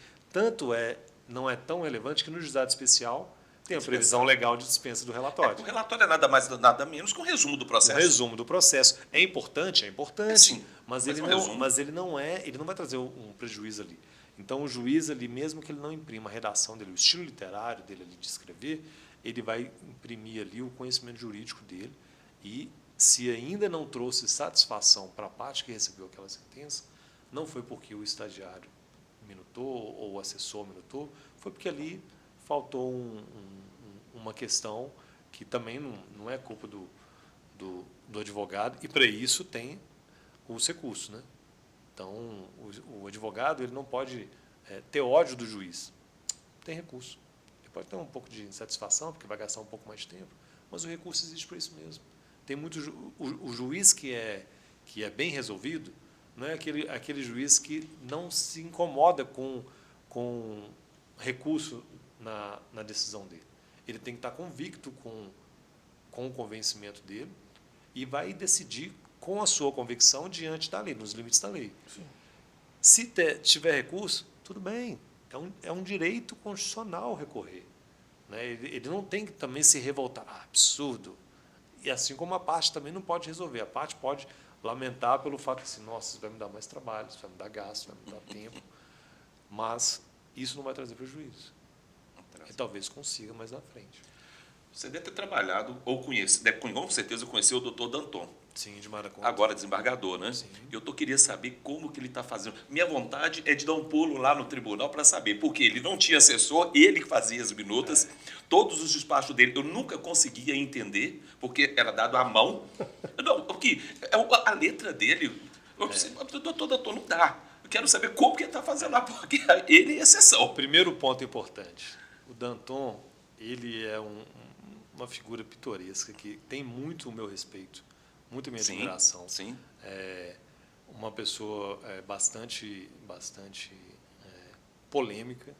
não é tão relevante que no juizado especial tem a previsão legal de dispensa do relatório. O relatório é nada mais, nada menos que um resumo do processo. Um resumo do processo. É importante, sim, mas ele não vai trazer um prejuízo ali. Então, o juiz ali, mesmo que ele não imprima a redação dele, o estilo literário dele ali de escrever, ele vai imprimir ali o conhecimento jurídico dele e, se ainda não trouxe satisfação para a parte que recebeu aquela sentença, não foi porque o estagiário minutou ou o assessor minutou, foi porque ali faltou uma questão que também não é culpa do advogado, e para isso tem os recursos, né? Então, o advogado ele não pode ter ódio do juiz. Tem recurso. Ele pode ter um pouco de insatisfação, porque vai gastar um pouco mais de tempo, mas o recurso existe para isso mesmo. Tem muito o juiz que é bem resolvido, não é aquele juiz que não se incomoda com recurso na decisão dele. Ele tem que estar convicto com o convencimento dele e vai decidir com a sua convicção diante da lei, nos limites da lei. Sim. Se tiver recurso, tudo bem. É um direito constitucional recorrer. Né? Ele não tem que também se revoltar. Absurdo. E assim como a parte também não pode resolver. A parte pode lamentar pelo fato de assim, nossa, isso vai me dar mais trabalho, isso vai me dar gasto, vai me dar tempo. Mas isso não vai trazer prejuízo. E talvez consiga mais na frente. Você deve ter trabalhado, ou com certeza conheceu o doutor Danton. Sim, de Maraconta. Agora desembargador, né? Sim. Eu queria saber como que ele está fazendo. Minha vontade é de dar um pulo lá no tribunal para saber, porque ele não tinha assessor, ele que fazia as minutas, todos os despachos dele eu nunca conseguia entender, porque era dado à mão. Não, porque a letra dele, doutor Danton, não dá. Eu quero saber como que ele está fazendo lá, porque ele é exceção. Primeiro ponto importante, o Danton, ele é uma figura pitoresca que tem muito o meu respeito, muito a minha admiração. Sim. Uma pessoa bastante polêmica,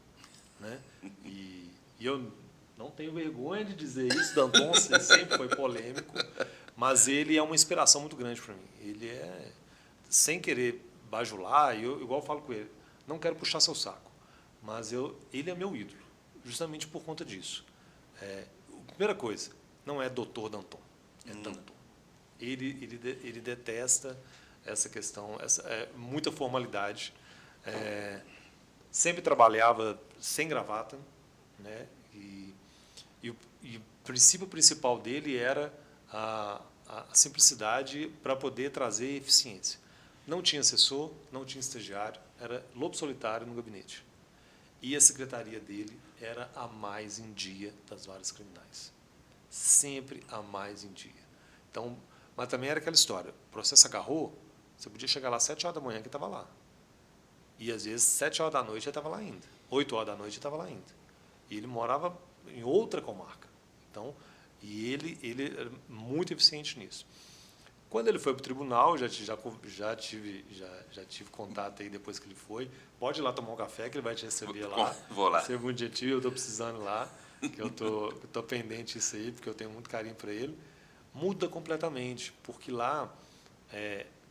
né? E eu não tenho vergonha de dizer isso, Danton sempre foi polêmico, mas ele é uma inspiração muito grande para mim. Ele sem querer bajular, igual eu falo com ele, não quero puxar seu saco, mas ele é meu ídolo, justamente por conta disso. Primeira coisa, não é doutor Danton, é Danton. Ele detesta essa questão, muita formalidade. Sempre trabalhava sem gravata, né? E o princípio principal dele era a simplicidade para poder trazer eficiência. Não tinha assessor, não tinha estagiário, era lobo solitário no gabinete. E a secretaria dele era a mais em dia das varas criminais. Sempre a mais em dia. Então, mas também era aquela história, o processo agarrou, você podia chegar lá às 7 horas da manhã que estava lá. E às vezes 7 horas da noite eu estava lá ainda, 8 horas da noite eu estava lá ainda. E ele morava em outra comarca. Então, e ele era muito eficiente nisso. Quando ele foi para o tribunal, já tive contato aí depois que ele foi. Pode ir lá tomar um café que ele vai te receber lá. Vou lá. Segundo dia, eu estou precisando ir lá, que eu tô pendente disso aí, porque eu tenho muito carinho para ele. Muda completamente, porque lá,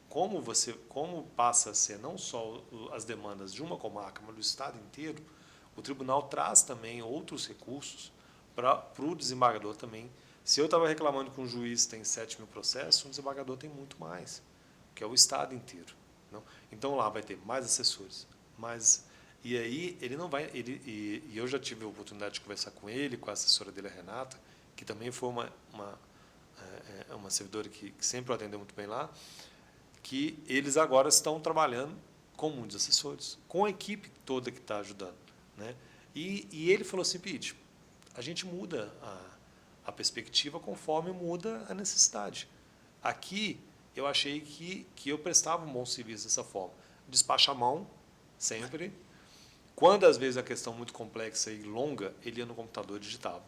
como passa a ser não só as demandas de uma comarca, mas do estado inteiro, o tribunal traz também outros recursos para o desembargador também. Se eu estava reclamando que um juiz tem 7.000 processos, um desembargador tem muito mais, que é o estado inteiro. Não? Então lá vai ter mais assessores, e aí ele não vai, e eu já tive a oportunidade de conversar com ele, com a assessora dele, a Renata, que também foi uma servidora que sempre o atendeu muito bem lá, que eles agora estão trabalhando com muitos assessores, com a equipe toda que está ajudando, né? E ele falou assim, Pete, a gente muda a perspectiva conforme muda a necessidade. Aqui, eu achei que eu prestava um bom serviço dessa forma. Despacha a mão, sempre. Quando, às vezes, a questão muito complexa e longa, ele ia no computador e digitava.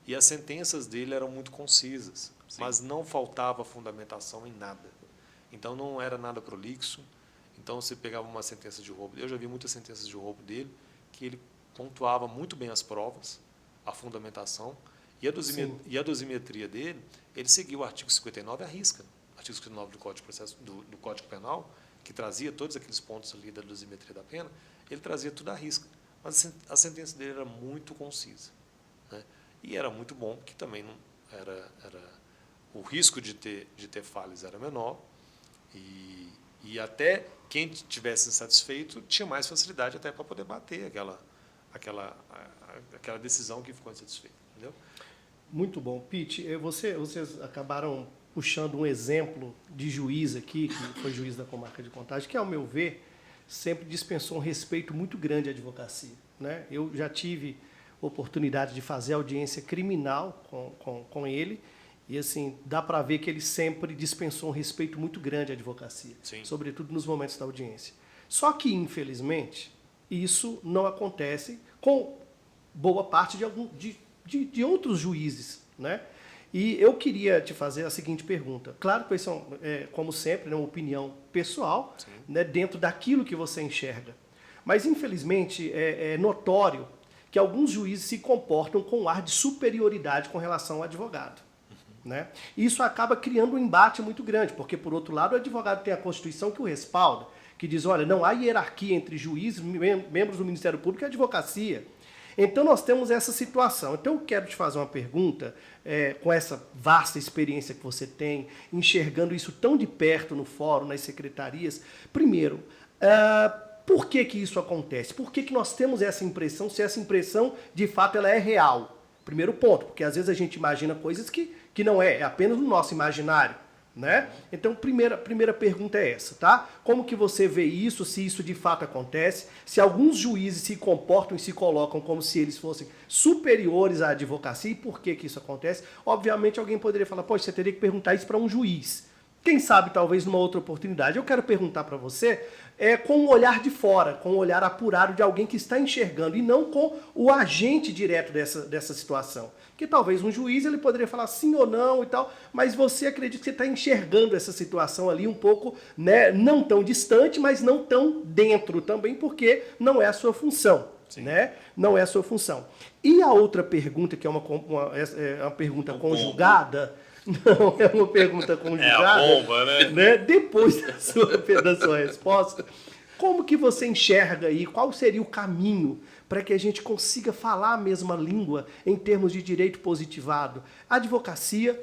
E as sentenças dele eram muito concisas, sim, mas não faltava fundamentação em nada. Então, não era nada prolixo. Então, você pegava uma sentença de roubo. Eu já vi muitas sentenças de roubo dele, que ele pontuava muito bem as provas, a fundamentação, e a dosimetria dele, ele seguiu o artigo 59 à risca. Artigo 59 do Código Penal, que trazia todos aqueles pontos ali da dosimetria da pena, ele trazia tudo à risca. Mas a sentença dele era muito concisa, né? E era muito bom, que também não o risco de ter falhas era menor, e até quem tivesse insatisfeito tinha mais facilidade até para poder bater aquela decisão que ficou insatisfeita, entendeu? Muito bom. Pete, vocês acabaram puxando um exemplo de juiz aqui, que foi juiz da comarca de Contagem, que, ao meu ver, sempre dispensou um respeito muito grande à advocacia, né? Eu já tive oportunidade de fazer audiência criminal com ele, e assim, dá para ver que ele sempre dispensou um respeito muito grande à advocacia, sim, sobretudo nos momentos da audiência. Só que, infelizmente, isso não acontece com boa parte de outros juízes, né? E eu queria te fazer a seguinte pergunta. Claro que isso como sempre, uma opinião pessoal, né, dentro daquilo que você enxerga. Mas, infelizmente, é notório que alguns juízes se comportam com um ar de superioridade com relação ao advogado, né? E isso acaba criando um embate muito grande, porque, por outro lado, o advogado tem a Constituição que o respalda, que diz, olha, não há hierarquia entre juízes, membros do Ministério Público e advocacia. Então, nós temos essa situação. Então, eu quero te fazer uma pergunta, com essa vasta experiência que você tem, enxergando isso tão de perto no fórum, nas secretarias. Primeiro, por que isso acontece? Por que nós temos essa impressão, se essa impressão, de fato, ela é real? Primeiro ponto, porque às vezes a gente imagina coisas que não é apenas no nosso imaginário, né? Então, primeira pergunta é essa, tá? Como que você vê isso, se isso de fato acontece, se alguns juízes se comportam e se colocam como se eles fossem superiores à advocacia, e por que isso acontece? Obviamente, alguém poderia falar, poxa, você teria que perguntar isso para um juiz. Quem sabe, talvez, numa outra oportunidade. Eu quero perguntar para você com um olhar de fora, com um olhar apurado de alguém que está enxergando, e não com o agente direto dessa situação. Porque talvez um juiz ele poderia falar sim ou não e tal, mas você acredita que você está enxergando essa situação ali um pouco, né, não tão distante, mas não tão dentro também, porque não é a sua função. Né? Não é a sua função. E a outra pergunta, que é uma pergunta conjugada... Não, é uma pergunta conjugada. É a bomba, né? Depois da sua resposta, como que você enxerga aí, qual seria o caminho para que a gente consiga falar a mesma língua em termos de direito positivado? Advocacia,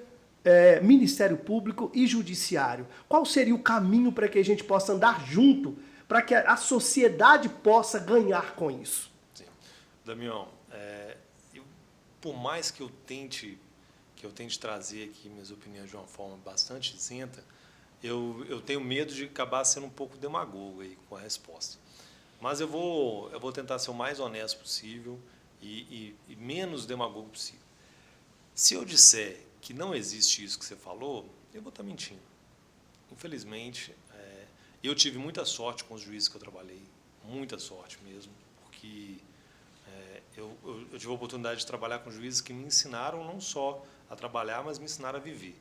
Ministério Público e Judiciário. Qual seria o caminho para que a gente possa andar junto, para que a sociedade possa ganhar com isso? Sim. Damião, por mais que eu tente trazer aqui minhas opiniões de uma forma bastante isenta, eu tenho medo de acabar sendo um pouco demagogo aí com a resposta. Mas eu vou tentar ser o mais honesto possível e menos demagogo possível. Se eu disser que não existe isso que você falou, eu vou estar mentindo. Infelizmente, eu tive muita sorte com os juízes que eu trabalhei, muita sorte mesmo, porque eu tive a oportunidade de trabalhar com juízes que me ensinaram não só a trabalhar, mas me ensinaram a viver.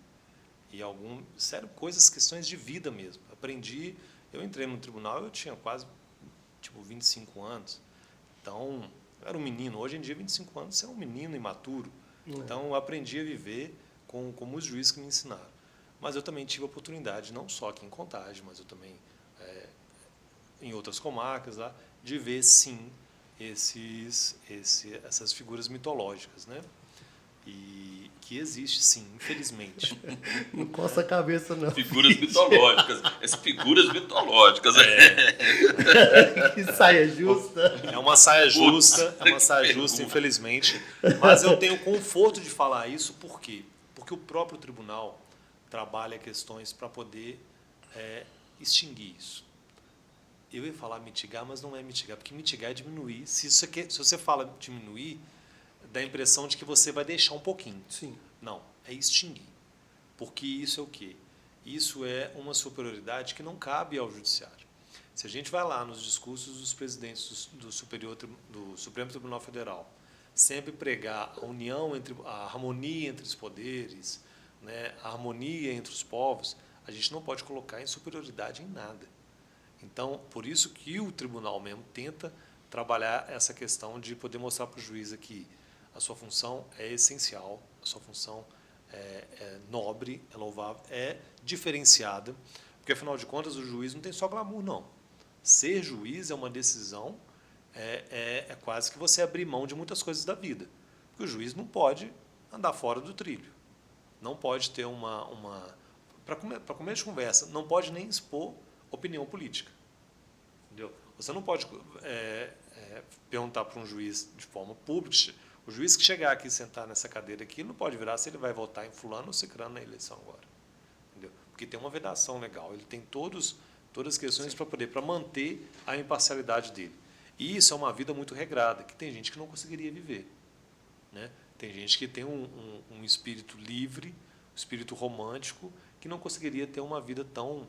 E sério, questões de vida mesmo. Aprendi, eu entrei no tribunal, eu tinha quase 25 anos. Então, eu era um menino. Hoje em dia, 25 anos, você é um menino imaturo. Então, eu aprendi a viver como os juízes que me ensinaram. Mas eu também tive a oportunidade, não só aqui em Contagem, mas eu também em outras comarcas lá, de ver, sim, essas figuras mitológicas, né? E que existe, sim, infelizmente. Não coça a cabeça, não. Figuras mitológicas. Essas figuras mitológicas. Que saia justa. É uma saia justa, infelizmente. Mas eu tenho conforto de falar isso, por quê? Porque o próprio tribunal trabalha questões para poder extinguir isso. Eu ia falar mitigar, mas não é mitigar, porque mitigar é diminuir. Se você fala diminuir, dá a impressão de que você vai deixar um pouquinho. Sim. Não, é extinguir. Porque isso é o quê? Isso é uma superioridade que não cabe ao judiciário. Se a gente vai lá nos discursos dos presidentes do Supremo Tribunal Federal, sempre pregar a união, a harmonia entre os poderes, né, a harmonia entre os povos, a gente não pode colocar em superioridade em nada. Então, por isso que o tribunal mesmo tenta trabalhar essa questão de poder mostrar para o juiz que a sua função é essencial, a sua função é nobre, é louvável, é diferenciada, porque, afinal de contas, o juiz não tem só glamour, não. Ser juiz é uma decisão, é quase que você abrir mão de muitas coisas da vida, porque o juiz não pode andar fora do trilho, não pode ter para começo de conversa, não pode nem expor opinião política. Entendeu? Você não pode perguntar para um juiz de forma pública. O juiz que chegar aqui e sentar nessa cadeira aqui não pode virar se ele vai votar em fulano ou cicrano na eleição agora. Entendeu? Porque tem uma vedação legal. Ele tem todas as questões para manter a imparcialidade dele. E isso é uma vida muito regrada, que tem gente que não conseguiria viver. Né? Tem gente que tem um espírito livre, um espírito romântico, que não conseguiria ter uma vida tão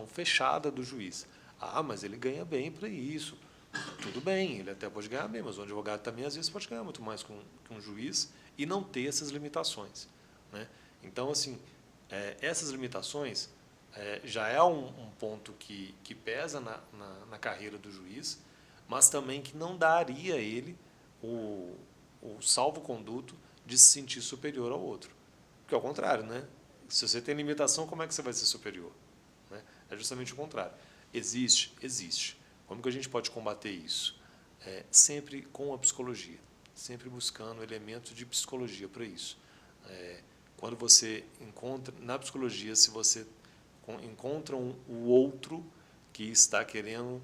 fechada do juiz. Ah, mas ele ganha bem para isso. Tudo bem, ele até pode ganhar bem, mas o advogado também às vezes pode ganhar muito mais que um juiz e não ter essas limitações. Né? Então, assim, essas limitações já é um ponto que pesa na carreira do juiz, mas também que não daria a ele o salvo-conduto de se sentir superior ao outro. Porque, ao contrário, né? Se você tem limitação, como é que você vai ser superior? Né? É justamente o contrário. Existe. Como que a gente pode combater isso? Sempre com a psicologia, sempre buscando elementos de psicologia para isso. Quando você encontra, na psicologia, se você encontra o outro que está querendo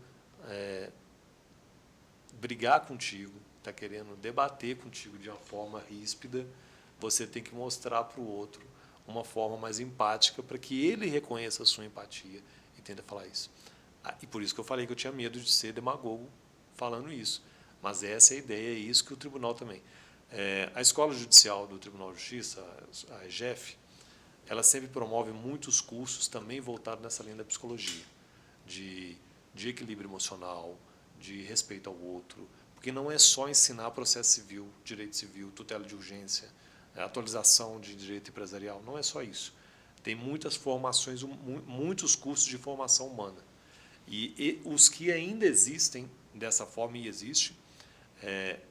brigar contigo, está querendo debater contigo de uma forma ríspida, você tem que mostrar para o outro uma forma mais empática para que ele reconheça a sua empatia e tenta falar isso. E por isso que eu falei que eu tinha medo de ser demagogo falando isso. Mas essa é a ideia, é isso que o tribunal também. A Escola Judicial do Tribunal de Justiça, a EJEF, ela sempre promove muitos cursos também voltados nessa linha da psicologia, de equilíbrio emocional, de respeito ao outro, porque não é só ensinar processo civil, direito civil, tutela de urgência, atualização de direito empresarial, não é só isso. Tem muitas formações, muitos cursos de formação humana. E os que ainda existem dessa forma, e existe,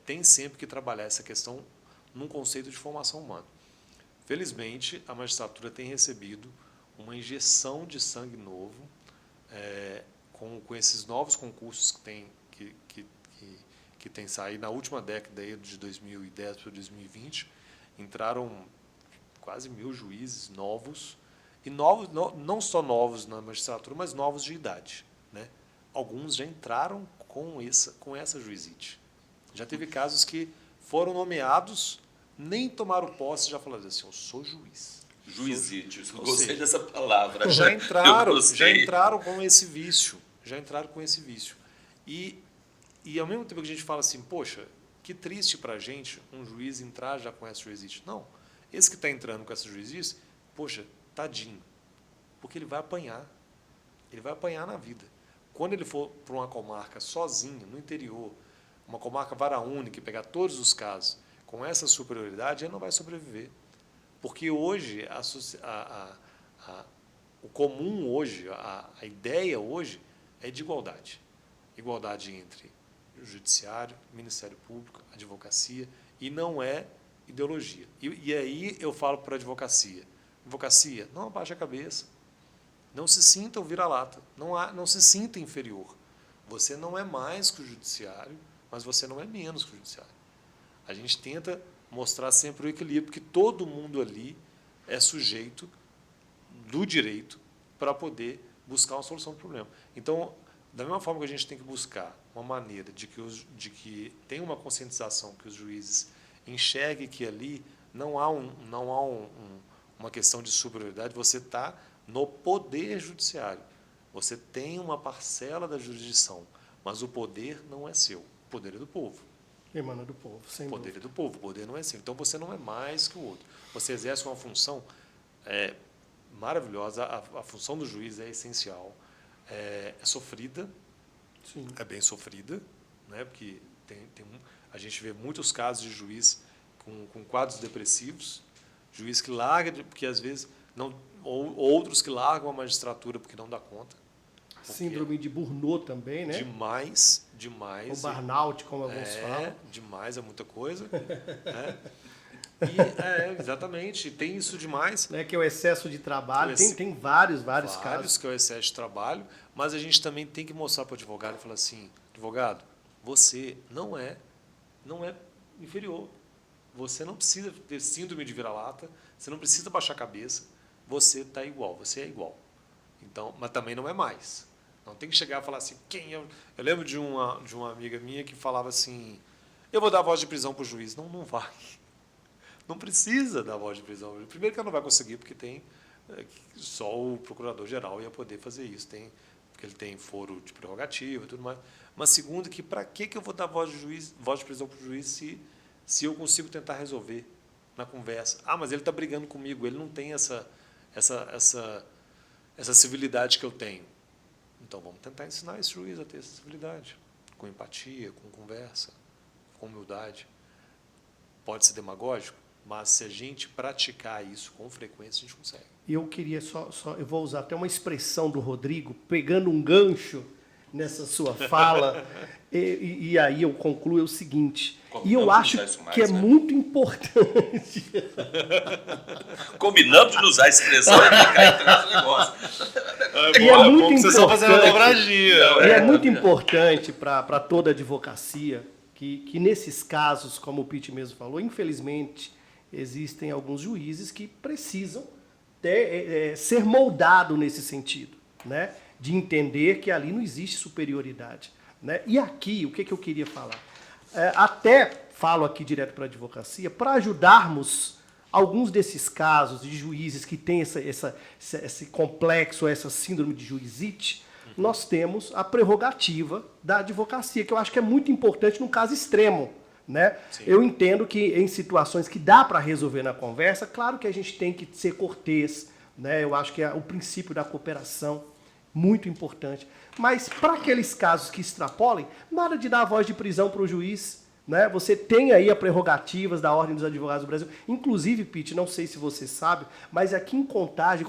tem sempre que trabalhar essa questão num conceito de formação humana. Felizmente, a magistratura tem recebido uma injeção de sangue novo, com esses novos concursos que tem saído na última década aí, de 2010 para 2020, entraram quase 1.000 juízes novos, e novos, não só novos na magistratura, mas novos de idade. Né? Alguns já entraram com essa juizite. Já teve casos que foram nomeados, nem tomaram posse, já falaram assim, eu sou juiz. Juizite, eu gostei dessa palavra. Já entraram com esse vício. E ao mesmo tempo que a gente fala assim, poxa, que triste para a gente um juiz entrar já com essa juizite. Não, esse que está entrando com essa juizite, poxa, tadinho, porque ele vai apanhar na vida. Quando ele for para uma comarca sozinho, no interior, uma comarca vara única, e pegar todos os casos com essa superioridade, ele não vai sobreviver. Porque hoje, o comum hoje, a ideia hoje é de igualdade. Igualdade entre o judiciário, Ministério Público, advocacia, e não é ideologia. E aí eu falo para a advocacia. Advocacia, não abaixe a cabeça. Não se sinta o vira-lata. Não se sinta inferior. Você não é mais que o judiciário, mas você não é menos que o judiciário. A gente tenta mostrar sempre o equilíbrio, porque todo mundo ali é sujeito do direito para poder buscar uma solução do problema. Então, da mesma forma que a gente tem que buscar uma maneira de que tenha uma conscientização, que os juízes enxerguem que ali não há uma questão de superioridade, você está no poder judiciário. Você tem uma parcela da jurisdição, mas o poder não é seu. O poder é do povo. Emana do povo, sem O poder dúvida. é do povo, o poder não é seu. Então você não é mais que o outro. Você exerce uma função maravilhosa, a função do juiz é essencial, é sofrida, Sim. é bem sofrida, né? Porque a gente vê muitos casos de juiz com quadros depressivos, juiz que larga, porque às vezes não, ou outros que largam a magistratura porque não dá conta. Síndrome de Burnout também, né? Demais. O burnout, como alguns falam. Demais, é muita coisa. Exatamente, tem isso demais. Né, que é o excesso de trabalho. Tem vários casos. Que é o excesso de trabalho, mas a gente também tem que mostrar para o advogado e falar assim, advogado, você não é inferior. Você não precisa ter síndrome de vira-lata, você não precisa baixar a cabeça, você está igual, você é igual. Então, mas também não é mais. Não tem que chegar e falar assim, quem é? Eu lembro de uma amiga minha que falava assim, eu vou dar voz de prisão para o juiz. Não vai. Não precisa dar voz de prisão. Primeiro que ela não vai conseguir, porque tem só o procurador-geral ia poder fazer isso, porque ele tem foro de prerrogativa e tudo mais. Mas segundo, que para que eu vou dar voz de prisão para o juiz se eu consigo tentar resolver na conversa? Ah, mas ele está brigando comigo, ele não tem essa civilidade que eu tenho. Então vamos tentar ensinar esse juiz a ter essa civilidade, com empatia, com conversa, com humildade. Pode ser demagógico, mas se a gente praticar isso com frequência, a gente consegue. Eu queria eu vou usar até uma expressão do Rodrigo, pegando um gancho nessa sua fala, e aí eu concluo o seguinte, e eu acho que é muito importante. Combinamos de usar a expressão e ficar atrás do negócio. E é muito importante, e é muito importante para toda a advocacia que nesses casos, como o Pete mesmo falou, infelizmente, existem alguns juízes que precisam ser moldados nesse sentido, né? De entender que ali não existe superioridade, né? E aqui, o que eu queria falar? Até falo aqui direto para a advocacia, para ajudarmos alguns desses casos de juízes que têm esse complexo, essa síndrome de juizite, nós temos a prerrogativa da advocacia, que eu acho que é muito importante num caso extremo, né? Eu entendo que em situações que dá para resolver na conversa, claro que a gente tem que ser cortês, né? Eu acho que é o princípio da cooperação, muito importante. Mas para aqueles casos que extrapolem, nada de dar a voz de prisão para o juiz, né? Você tem aí as prerrogativas da Ordem dos Advogados do Brasil. Inclusive, Pete, não sei se você sabe, mas aqui em Contagem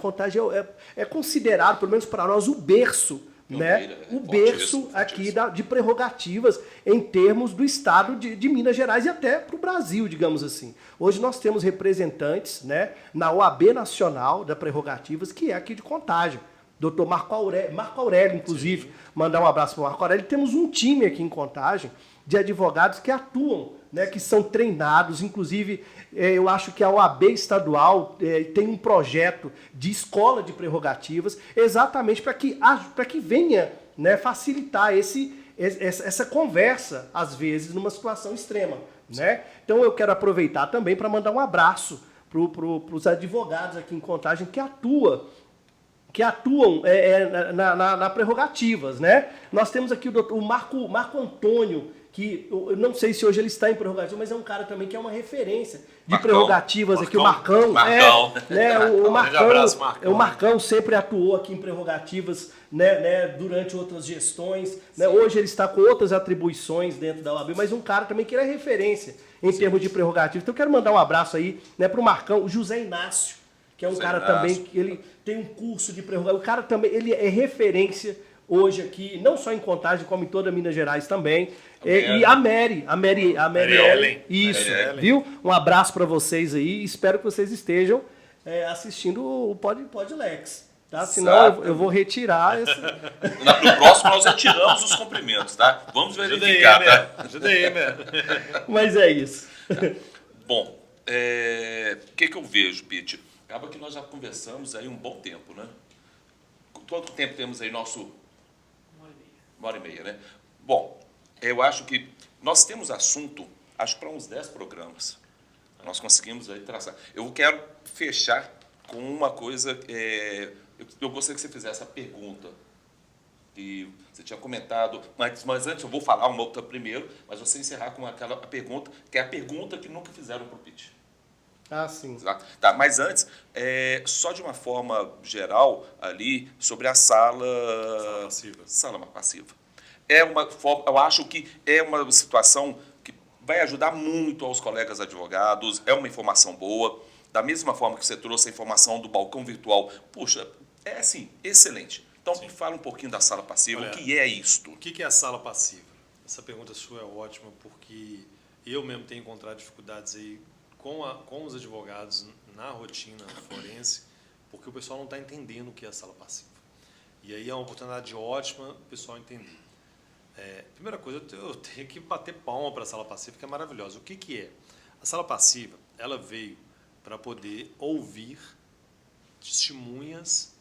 é considerado, pelo menos para nós, o berço, né? O berço aqui de prerrogativas em termos do Estado de Minas Gerais e até para o Brasil, digamos assim. Hoje nós temos representantes, né, na OAB Nacional da Prerrogativas, que é aqui de Contagem. Doutor Marco Aurélio, inclusive, sim, mandar um abraço para o Marco Aurélio. Temos um time aqui em Contagem de advogados que atuam, né, que são treinados. Inclusive, eu acho que a OAB estadual tem um projeto de escola de prerrogativas exatamente para que venha, né, facilitar essa conversa, às vezes, numa situação extrema, né? Então, eu quero aproveitar também para mandar um abraço para os advogados aqui em Contagem que atuam na prerrogativas, né? Nós temos aqui o Marco Antônio, que eu não sei se hoje ele está em prerrogativa, mas é um cara também que é uma referência de Marcão. prerrogativas aqui, o Marcão. Marcão. Né, o Grande abraço, Marcão. O Marcão sempre atuou aqui em prerrogativas, né, durante outras gestões. Né, hoje ele está com outras atribuições dentro da OAB, mas um cara também que é referência em termos de prerrogativas. Então eu quero mandar um abraço aí, né, para o Marcão, o José Inácio, que é um cara também que ele tem um curso de prerrogativa. O cara também, ele é referência hoje aqui, não só em Contagem, como em toda Minas Gerais também. E a Mary Ellen. Isso, Mary Ellen. viu? Um abraço para vocês aí. Espero que vocês estejam assistindo o Podlex. Tá? Senão eu vou retirar esse. No próximo nós retiramos os cumprimentos, tá? Vamos verificar, tá? Ajuda aí, né? Mas é isso. Bom, o que eu vejo, Pete? Acaba que nós já conversamos aí um bom tempo, né? Quanto tempo temos aí nosso... 1h30, né? Bom, eu acho que nós temos assunto, acho para uns 10 programas. Nós conseguimos aí traçar. Eu quero fechar com uma coisa, eu gostaria que você fizesse a pergunta. E você tinha comentado, mas antes eu vou falar uma outra primeiro, mas você encerrar com aquela pergunta, que é a pergunta que nunca fizeram para o Pete. Ah, sim. Tá, mas antes, só de uma forma geral ali, sobre a sala passiva. Eu acho que é uma situação que vai ajudar muito aos colegas advogados, é uma informação boa, da mesma forma que você trouxe a informação do balcão virtual. Puxa, é assim, excelente. Então, me fala um pouquinho da sala passiva, o que é isto? O que é a sala passiva? Essa pergunta sua é ótima, porque eu mesmo tenho encontrado dificuldades aí com os advogados na rotina forense, porque o pessoal não está entendendo o que é a sala passiva. E aí é uma oportunidade ótima o pessoal entender. Primeira coisa, eu tenho que bater palma para a sala passiva, que é maravilhosa. O que é? A sala passiva, ela veio para poder ouvir testemunhas,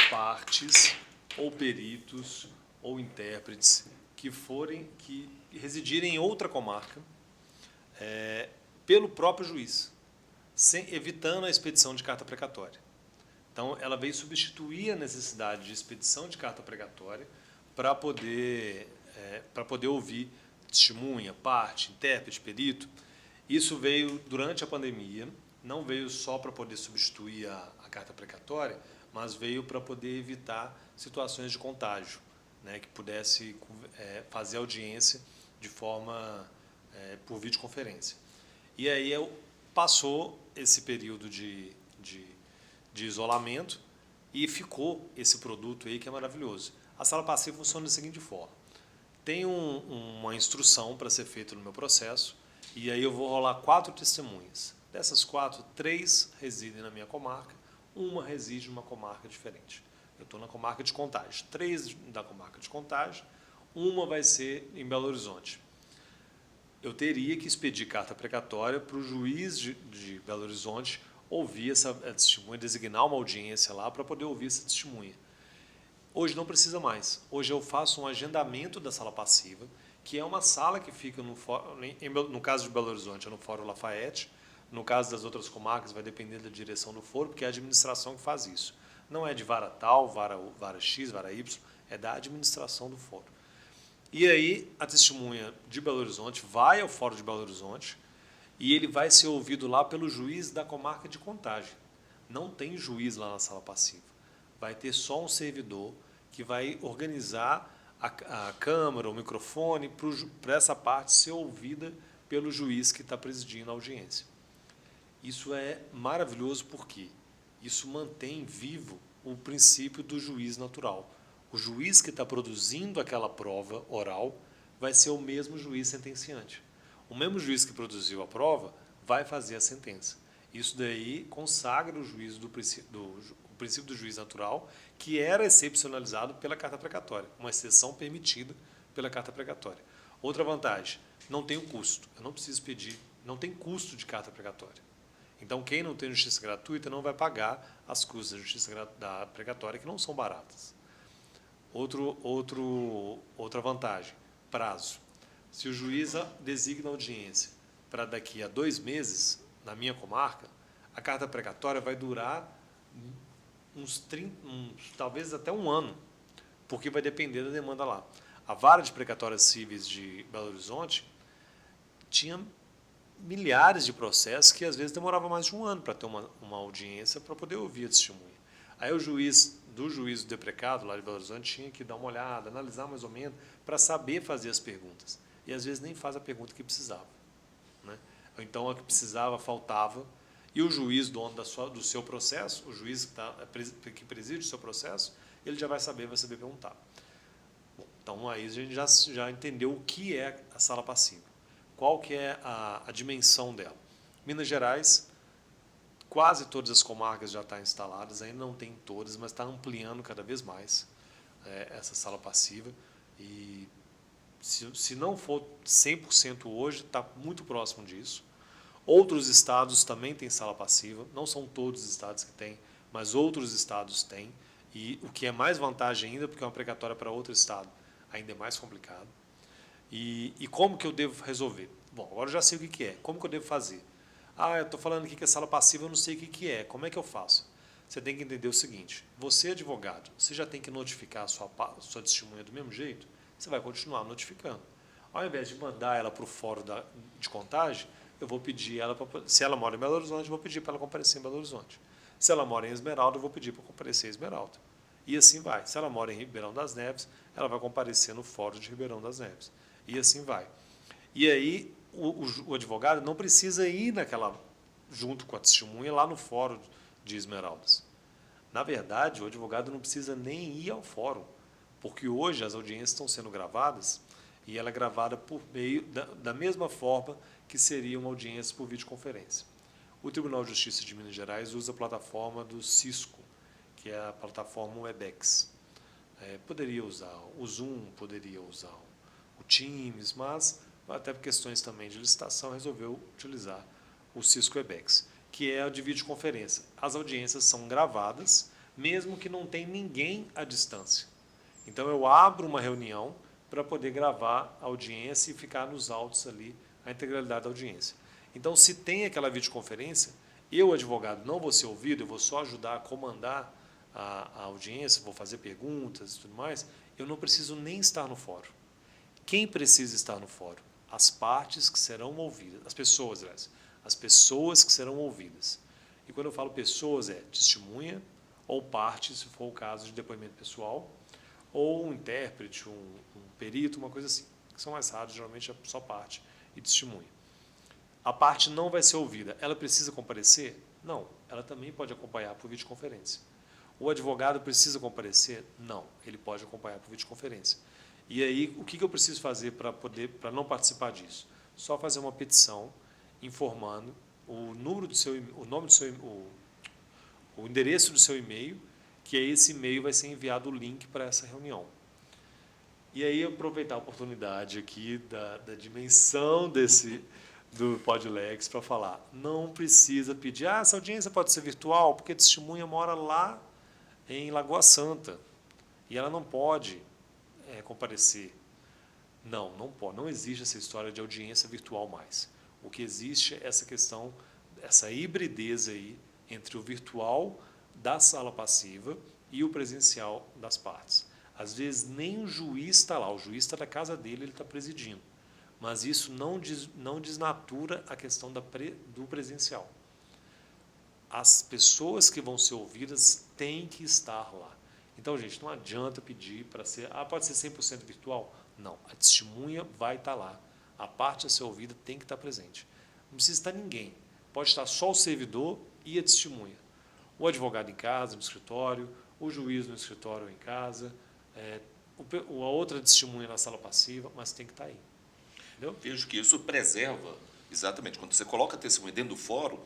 partes, ou peritos, ou intérpretes, que residirem em outra comarca, pelo próprio juiz, evitando a expedição de carta precatória. Então, ela veio substituir a necessidade de expedição de carta precatória para poder ouvir testemunha, parte, intérprete, perito. Isso veio durante a pandemia, não veio só para poder substituir a carta precatória, mas veio para poder evitar situações de contágio, né, que pudesse fazer audiência de forma por videoconferência. E aí passou esse período de isolamento e ficou esse produto aí que é maravilhoso. A sala passiva funciona da seguinte forma. Tem uma instrução para ser feita no meu processo e aí eu vou rolar 4 testemunhas. Dessas 4, 3 residem na minha comarca, uma reside numa comarca diferente. Eu estou na comarca de Contagem. 3 da comarca de Contagem, uma vai ser em Belo Horizonte. Eu teria que expedir carta precatória para o juiz de Belo Horizonte ouvir essa testemunha, designar uma audiência lá para poder ouvir essa testemunha. Hoje não precisa mais. Hoje eu faço um agendamento da sala passiva, que é uma sala que fica no caso de Belo Horizonte, é no Fórum Lafayette. No caso das outras comarcas, vai depender da direção do foro, porque é a administração que faz isso. Não é de vara tal, vara X, vara Y, é da administração do foro. E aí, a testemunha de Belo Horizonte vai ao Fórum de Belo Horizonte e ele vai ser ouvido lá pelo juiz da comarca de Contagem. Não tem juiz lá na sala passiva. Vai ter só um servidor que vai organizar a câmera, o microfone, para essa parte ser ouvida pelo juiz que está presidindo a audiência. Isso é maravilhoso porque isso mantém vivo o princípio do juiz natural. O juiz que está produzindo aquela prova oral vai ser o mesmo juiz sentenciante. O mesmo juiz que produziu a prova vai fazer a sentença. Isso daí consagra o princípio do juiz natural, que era excepcionalizado pela carta precatória, uma exceção permitida pela carta precatória. Outra vantagem, não tem o custo. Eu não preciso pedir, não tem custo de carta precatória. Então, quem não tem justiça gratuita não vai pagar as custas da justiça da precatória, que não são baratas. Outra vantagem, prazo. Se o juiz designa audiência para daqui a 2 meses, na minha comarca, a carta precatória vai durar talvez até 1 ano, porque vai depender da demanda lá. A vara de precatórias cíveis de Belo Horizonte tinha milhares de processos que às vezes demorava mais de um ano para ter uma audiência para poder ouvir a testemunha. Aí o juiz do juízo deprecado lá de Belo Horizonte tinha que dar uma olhada, analisar mais ou menos para saber fazer as perguntas. E às vezes nem faz a pergunta que precisava, né? Ou então a que precisava faltava. E o juiz dono do seu processo, o juiz que preside o seu processo, ele já vai saber perguntar. Bom, então aí a gente já entendeu o que é a sala passiva. Qual que é a dimensão dela? Minas Gerais, quase todas as comarcas já estão instaladas, ainda não tem todas, mas está ampliando cada vez mais essa sala passiva. E se não for 100% hoje, está muito próximo disso. Outros estados também têm sala passiva, não são todos os estados que têm, mas outros estados têm. E o que é mais vantagem ainda, porque é uma precatória para outro estado, ainda é mais complicado. E como que eu devo resolver? Bom, agora eu já sei o que é. Como que eu devo fazer? Eu estou falando aqui que é sala passiva, eu não sei o que é. Como é que eu faço? Você tem que entender o seguinte. Você, advogado, você já tem que notificar a sua testemunha do mesmo jeito? Você vai continuar notificando. Ao invés de mandar ela para o fórum de contagem, eu vou pedir ela, se ela mora em Belo Horizonte, eu vou pedir para ela comparecer em Belo Horizonte. Se ela mora em Esmeralda, eu vou pedir para comparecer em Esmeralda. E assim vai. Se ela mora em Ribeirão das Neves, ela vai comparecer no fórum de Ribeirão das Neves. E assim vai. E aí o advogado não precisa ir junto com a testemunha lá no fórum de Esmeraldas. Na verdade, o advogado não precisa nem ir ao fórum, porque hoje as audiências estão sendo gravadas e ela é gravada por meio da mesma forma que seria uma audiência por videoconferência. O Tribunal de Justiça de Minas Gerais usa a plataforma do Cisco, que é a plataforma Webex. Poderia usar o Zoom, poderia usar o Teams, mas até por questões também de licitação resolveu utilizar o Cisco Webex, que é a de videoconferência. As audiências são gravadas, mesmo que não tenha ninguém à distância. Então eu abro uma reunião para poder gravar a audiência e ficar nos autos ali a integralidade da audiência. Então, se tem aquela videoconferência, eu, advogado, não vou ser ouvido, eu vou só ajudar a comandar a audiência, vou fazer perguntas e tudo mais, eu não preciso nem estar no fórum. Quem precisa estar no fórum? As partes que serão ouvidas, as pessoas, aliás, as pessoas que serão ouvidas. E quando eu falo pessoas, é testemunha ou parte, se for o caso de depoimento pessoal, ou um intérprete, um perito, uma coisa assim, que são mais raros, geralmente é só parte e testemunha. A parte não vai ser ouvida. Ela precisa comparecer? Não. Ela também pode acompanhar por videoconferência. O advogado precisa comparecer? Não. Ele pode acompanhar por videoconferência. E aí, o que eu preciso fazer para não participar disso? Só fazer uma petição informando o endereço do seu e-mail, que aí esse e-mail vai ser enviado o link para essa reunião. E aí aproveitar a oportunidade aqui da dimensão do Podlex para falar, não precisa pedir, essa audiência pode ser virtual, porque a testemunha mora lá em Lagoa Santa e ela não pode comparecer. Não pode, não existe essa história de audiência virtual mais. O que existe é essa questão, essa hibridez aí entre o virtual da sala passiva e o presencial das partes. Às vezes nem o juiz está lá, o juiz está da casa dele, ele está presidindo. Mas isso não desnatura a questão do presencial. As pessoas que vão ser ouvidas têm que estar lá. Então, gente, não adianta pedir para ser, pode ser 100% virtual? Não, a testemunha vai estar lá. A parte a ser ouvida tem que estar presente. Não precisa estar ninguém. Pode estar só o servidor e a testemunha. O advogado em casa, no escritório, o juiz no escritório ou em casa, a outra testemunha na sala passiva, mas tem que estar aí. Entendeu? Vejo que isso preserva, exatamente, quando você coloca a testemunha dentro do fórum,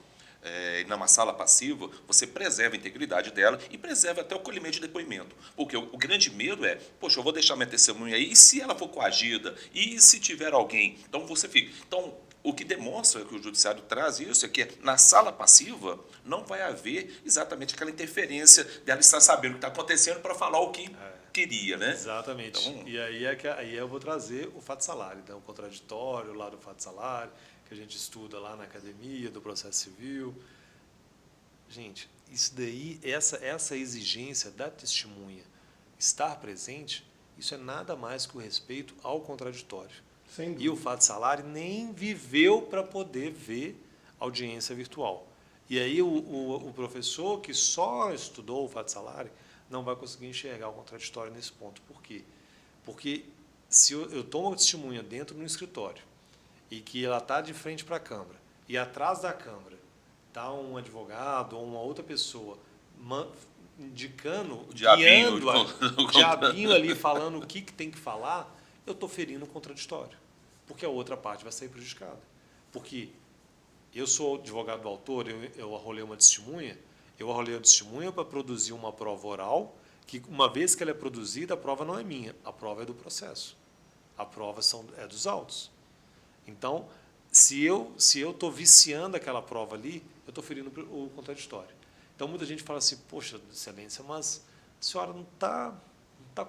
numa sala passiva, você preserva a integridade dela e preserva até o colhimento de depoimento. Porque o grande medo é, poxa, eu vou deixar minha testemunha aí, e se ela for coagida? E se tiver alguém? Então você fica. Então, o que demonstra que o judiciário traz isso é que na sala passiva não vai haver exatamente aquela interferência dela estar sabendo o que está acontecendo para falar o que queria, né? Exatamente. Então, e aí eu vou trazer o fato salário, então o contraditório lá do fato salário, que a gente estuda lá na academia do processo civil. Gente, isso daí, essa exigência da testemunha estar presente Isso é nada mais que o respeito ao contraditório. Sem E dúvida. o Fábio Salari nem viveu para poder ver audiência virtual. E aí o professor que só estudou o Fábio Salari não vai conseguir enxergar o contraditório nesse ponto. Por quê? Porque se eu tomo uma testemunha dentro do escritório e que ela está de frente para a câmera e atrás da câmera está um advogado ou uma outra pessoa indicando, Diabinho, guiando o diabinho ali falando o que tem que falar, eu estou ferindo o contraditório, porque a outra parte vai sair prejudicada. Porque eu sou advogado do autor, eu arrolei uma testemunha, para produzir uma prova oral, que uma vez que ela é produzida, a prova não é minha, a prova é do processo. A prova é dos autos. Então, se eu estou viciando aquela prova ali, eu estou ferindo o contraditório. Então, muita gente fala assim, poxa, excelência, mas a senhora não está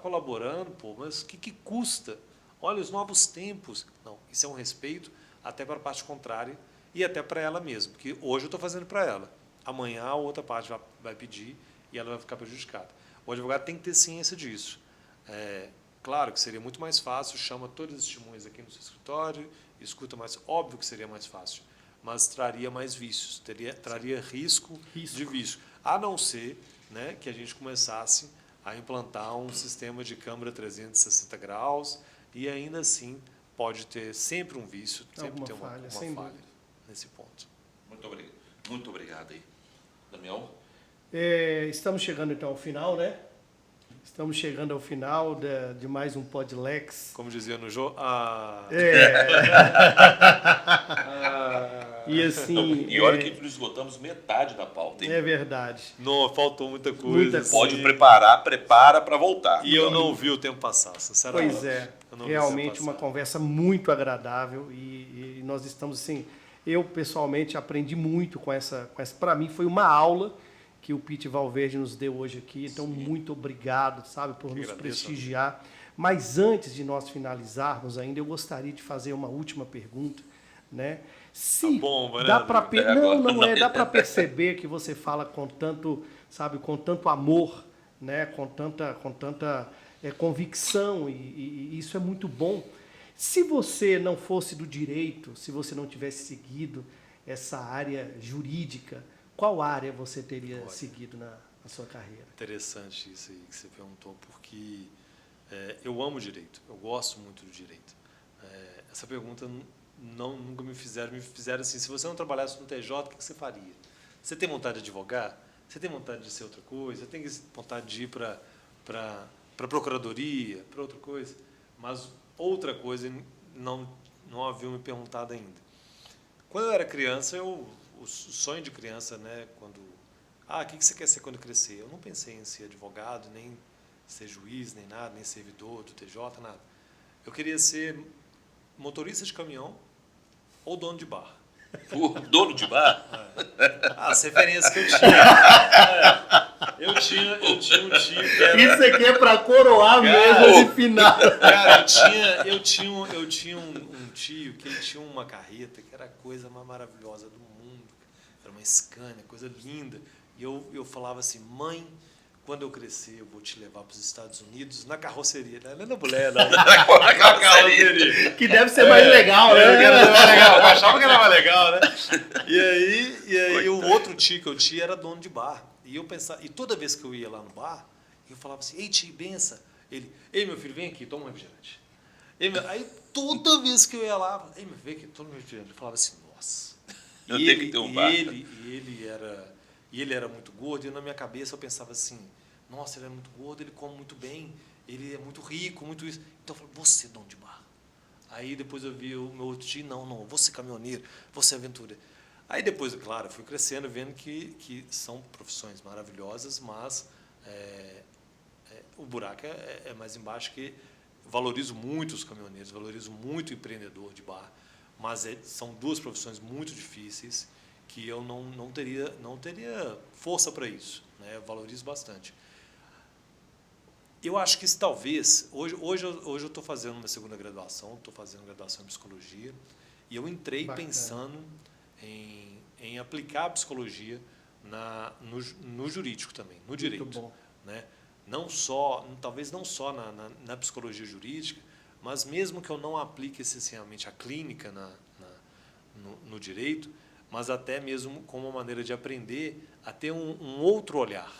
colaborando, pô, mas o que custa? Olha os novos tempos. Não, isso é um respeito até para a parte contrária e até para ela mesma, porque hoje eu estou fazendo para ela. Amanhã a outra parte vai pedir e ela vai ficar prejudicada. O advogado tem que ter ciência disso. Claro que seria muito mais fácil, chama todas as testemunhas aqui no seu escritório, escuta mais, óbvio que seria mais fácil, mas traria mais vícios, traria risco de vício. A não ser, né, que a gente começasse a implantar um sistema de câmera 360 graus e ainda assim pode ter sempre um vício, sempre ter uma falha nesse ponto. Muito obrigado. Muito obrigado aí. Damião? Estamos chegando então ao final, né? Estamos chegando ao final de mais um Podlex. Como dizia no jogo, E assim... E olha que esgotamos metade da pauta, hein? É verdade. Não, faltou muita coisa. Pode prepara para voltar. E eu não vi o tempo passar, sinceramente. Pois é, realmente uma conversa muito agradável e nós estamos assim... Eu, pessoalmente, aprendi muito com essa para mim, foi uma aula que o Pete Valverde nos deu hoje aqui. Então, muito obrigado, sabe, por nos prestigiar. Mas antes de nós finalizarmos ainda, eu gostaria de fazer uma última pergunta, né? Se dá para dá para perceber que você fala com tanto, sabe, com tanto amor, né? Com tanta convicção e isso é muito bom. Se você não fosse do direito, se você não tivesse seguido essa área jurídica, qual área você teria seguido na sua carreira? Interessante isso aí que você perguntou, porque eu amo direito, eu gosto muito do direito. Essa pergunta nunca me fizeram assim, se você não trabalhasse no TJ, o que você faria? Você tem vontade de advogar? Você tem vontade de ser outra coisa? Você tem vontade de ir para a procuradoria, para outra coisa? Mas outra coisa não haviam me perguntado ainda. Quando eu era criança, o sonho de criança, né, o que você quer ser quando crescer? Eu não pensei em ser advogado, nem ser juiz, nem nada, nem servidor do TJ, nada. Eu queria ser motorista de caminhão ou dono de bar. Dono de bar? As referências que eu tinha. Eu tinha um tio que era... Isso aqui é para coroar mesmo de final. Cara, eu tinha um tio que ele tinha uma carreta que era a coisa mais maravilhosa do mundo. Era uma Scania, coisa linda. E eu falava assim, mãe, quando eu crescer, eu vou te levar para os Estados Unidos na carroceria. Não é na mulher, não. Na carroceria. Que deve ser mais legal, né? Eu achava que era mais legal, né? E aí o outro tio que eu tinha era dono de bar. E eu pensava, e toda vez que eu ia lá no bar, eu falava assim, ei, tio, benção. Ele, ei, meu filho, vem aqui, toma um refrigerante. Aí toda vez que eu ia lá, ei, meu filho, vem aqui, toma um refrigerante. Eu falava assim, nossa. Eu tenho que ter um bar. E ele era muito gordo, e na minha cabeça eu pensava assim, nossa, ele é muito gordo, ele come muito bem, ele é muito rico, muito isso. Então eu falei, você é dono de bar. Aí depois eu vi o meu outro tio, não, você é caminhoneiro, você é aventureiro. Aí depois, claro, eu fui crescendo, vendo que são profissões maravilhosas, mas o buraco é mais embaixo, que valorizo muito os caminhoneiros, valorizo muito o empreendedor de bar, mas são duas profissões muito difíceis, que eu não teria força para isso, né? Eu valorizo bastante. Eu acho que isso talvez... Hoje eu estou fazendo minha segunda graduação, estou fazendo graduação em psicologia, e eu entrei pensando em aplicar a psicologia no jurídico também, no direito. Muito bom. Né? talvez não só na psicologia jurídica, mas mesmo que eu não aplique essencialmente a clínica no direito, mas até mesmo como uma maneira de aprender a ter um outro olhar,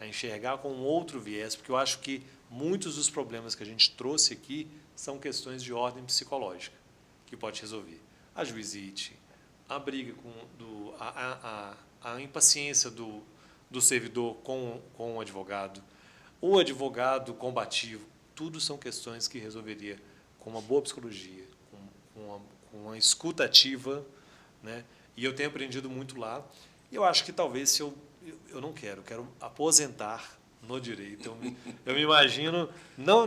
a enxergar com um outro viés, porque eu acho que muitos dos problemas que a gente trouxe aqui são questões de ordem psicológica, que pode resolver. A juizite, a briga a impaciência do servidor com o advogado combativo, tudo são questões que resolveria com uma boa psicologia, com uma escuta ativa, né? E eu tenho aprendido muito lá. E eu acho que talvez se eu não quero aposentar no direito. Eu me imagino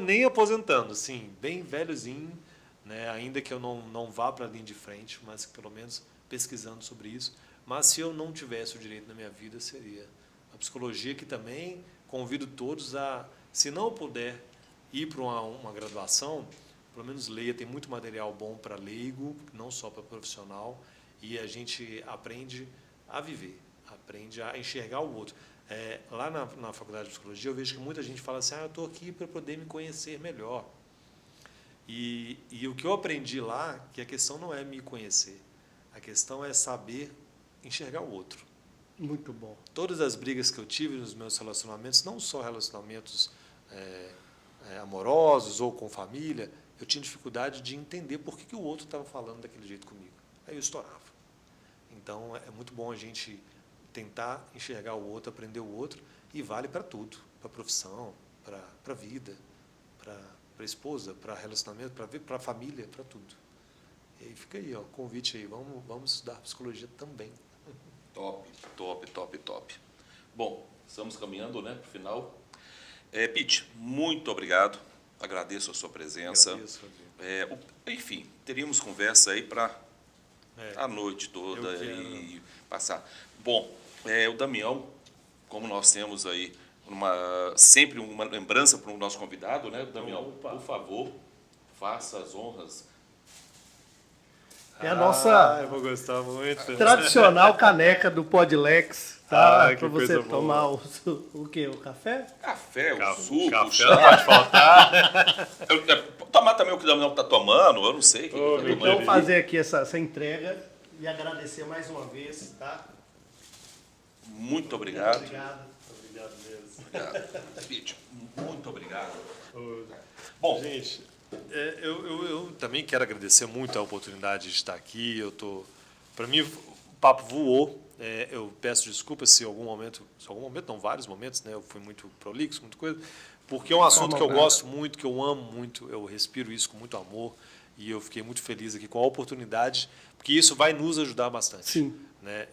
nem aposentando, sim, bem velhozinho, né? Ainda que eu não vá para a linha de frente, mas pelo menos pesquisando sobre isso. Mas se eu não tivesse o direito na minha vida, seria a psicologia, que também convido todos a, se não puder ir para uma graduação, pelo menos leia, tem muito material bom para leigo, não só para profissional, e a gente aprende a viver, aprende a enxergar o outro. Lá na faculdade de psicologia, eu vejo que muita gente fala assim, eu estou aqui para poder me conhecer melhor. E o que eu aprendi lá, que a questão não é me conhecer, a questão é saber enxergar o outro. Muito bom. Todas as brigas que eu tive nos meus relacionamentos, não só relacionamentos amorosos ou com família, eu tinha dificuldade de entender por que o outro estava falando daquele jeito comigo. Aí eu estourava. Então, é muito bom a gente tentar enxergar o outro, aprender o outro, e vale para tudo, para a profissão, para a vida, para a esposa, para relacionamento, para a família, para tudo. E aí fica aí, convite aí, vamos estudar psicologia também. Top, top, top, top. Bom, estamos caminhando, né, para o final. Pete, muito obrigado. Agradeço a sua presença. Agradeço, Rodrigo. Enfim, teríamos conversa aí para a noite toda e passar. Bom, o Damião, como nós temos aí sempre uma lembrança para o nosso convidado, né, Damião? Opa. Por favor, faça as honras. É a nossa eu vou gostar muito. tradicional caneca do Podlex, tá? que Para você coisa tomar o quê? O café? Café, o suco, Café o não chá. pode faltar. Tomar também o que o Damião está tomando, eu não sei. Então, fazer aqui essa entrega e agradecer mais uma vez, tá? Muito obrigado. Obrigado. Obrigado mesmo. Obrigado. Pete, muito obrigado. Bom, gente, eu também quero agradecer muito a oportunidade de estar aqui. Para mim, o papo voou. Eu peço desculpas se algum momento não, vários momentos, né? Eu fui muito prolixo, muita coisa, porque é um assunto que eu gosto muito, que eu amo muito, eu respiro isso com muito amor, e eu fiquei muito feliz aqui com a oportunidade, porque isso vai nos ajudar bastante. Sim. Né?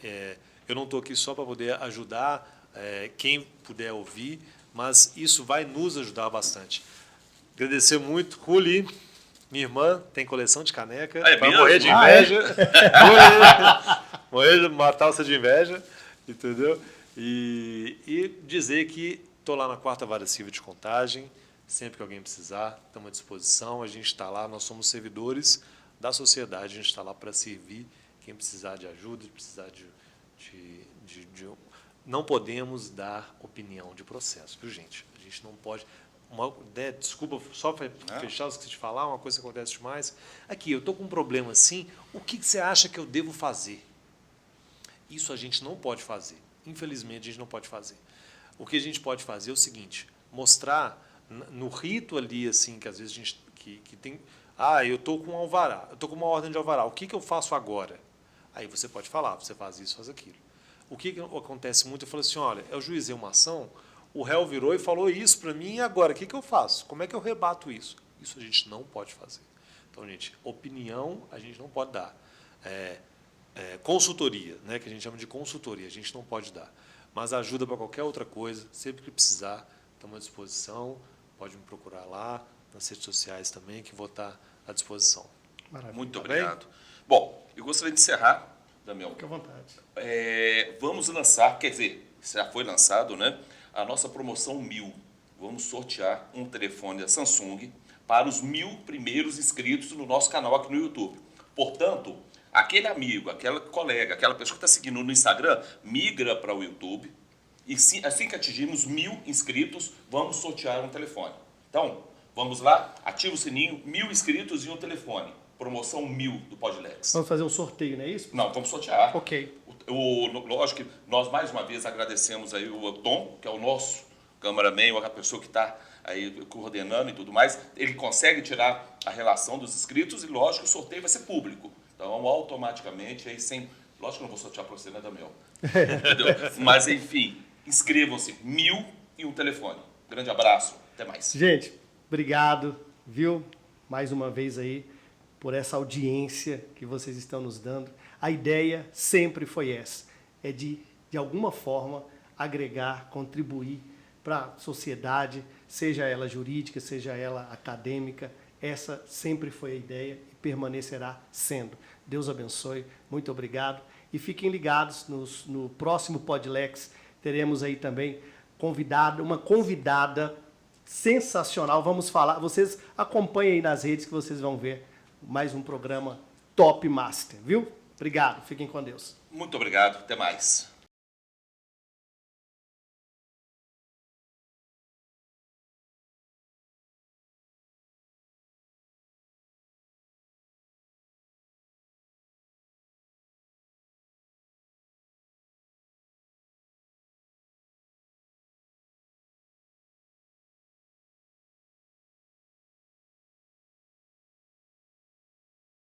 Eu não estou aqui só para poder ajudar quem puder ouvir, mas isso vai nos ajudar bastante. Agradecer muito, Ruli, minha irmã, tem coleção de caneca, vai morrer de inveja. Morrer de matar você de inveja, entendeu? E dizer que estou lá na 4ª Vara Civil de Contagem, sempre que alguém precisar, estamos à disposição, a gente está lá, nós somos servidores da sociedade, a gente está lá para servir quem precisar de ajuda, precisar de não podemos dar opinião de processo, viu, gente? A gente não pode... desculpa, só para fechar, eu esqueci de falar, uma coisa que acontece demais. Aqui, eu estou com um problema assim, o que você acha que eu devo fazer? Isso a gente não pode fazer. Infelizmente, a gente não pode fazer. O que a gente pode fazer é o seguinte, mostrar no rito ali, assim, que às vezes a gente que tem... eu estou com um alvará, eu estou com uma ordem de alvará, o que eu faço agora? Aí você pode falar, você faz isso, faz aquilo. O que acontece muito, eu falo assim, olha, eu juizei uma ação, o réu virou e falou isso para mim, e agora, o que eu faço? Como é que eu rebato isso? Isso a gente não pode fazer. Então, gente, opinião a gente não pode dar. Consultoria, né, que a gente chama de consultoria, a gente não pode dar. Mas ajuda para qualquer outra coisa, sempre que precisar, estamos à disposição, pode me procurar lá, nas redes sociais também, que vou estar à disposição. Maravilha. Muito Tá obrigado. bem? Bom, eu gostaria de encerrar, Damião. Fique à vontade. Vamos lançar, quer dizer, já foi lançado, né? A nossa promoção 1000. Vamos sortear um telefone da Samsung para os 1000 primeiros inscritos no nosso canal aqui no YouTube. Portanto, aquele amigo, aquela colega, aquela pessoa que está seguindo no Instagram, migra para o YouTube, E assim que atingirmos 1.000 inscritos, vamos sortear um telefone. Então, vamos lá, ativa o sininho, 1.000 inscritos e um telefone. Promoção 1.000 do Podlex. Vamos fazer um sorteio, não é isso? Não, vamos sortear. Ok. Lógico que nós, mais uma vez, agradecemos aí o Tom, que é o nosso cameraman, a pessoa que está aí coordenando e tudo mais. Ele consegue tirar a relação dos inscritos e, lógico, o sorteio vai ser público. Então, automaticamente, aí sem... Lógico que eu não vou sortear para você, né, Damião? Entendeu? Mas, enfim, inscrevam-se. 1.000 e um telefone. Grande abraço. Até mais. Gente, obrigado, viu? Mais uma vez aí, por essa audiência que vocês estão nos dando. A ideia sempre foi essa, é de alguma forma, agregar, contribuir para a sociedade, seja ela jurídica, seja ela acadêmica. Essa sempre foi a ideia e permanecerá sendo. Deus abençoe, muito obrigado. E fiquem ligados, no próximo Podlex teremos aí também uma convidada sensacional. Vamos falar, vocês acompanhem aí nas redes que vocês vão ver mais um programa Top Master, viu? Obrigado, fiquem com Deus. Muito obrigado, até mais.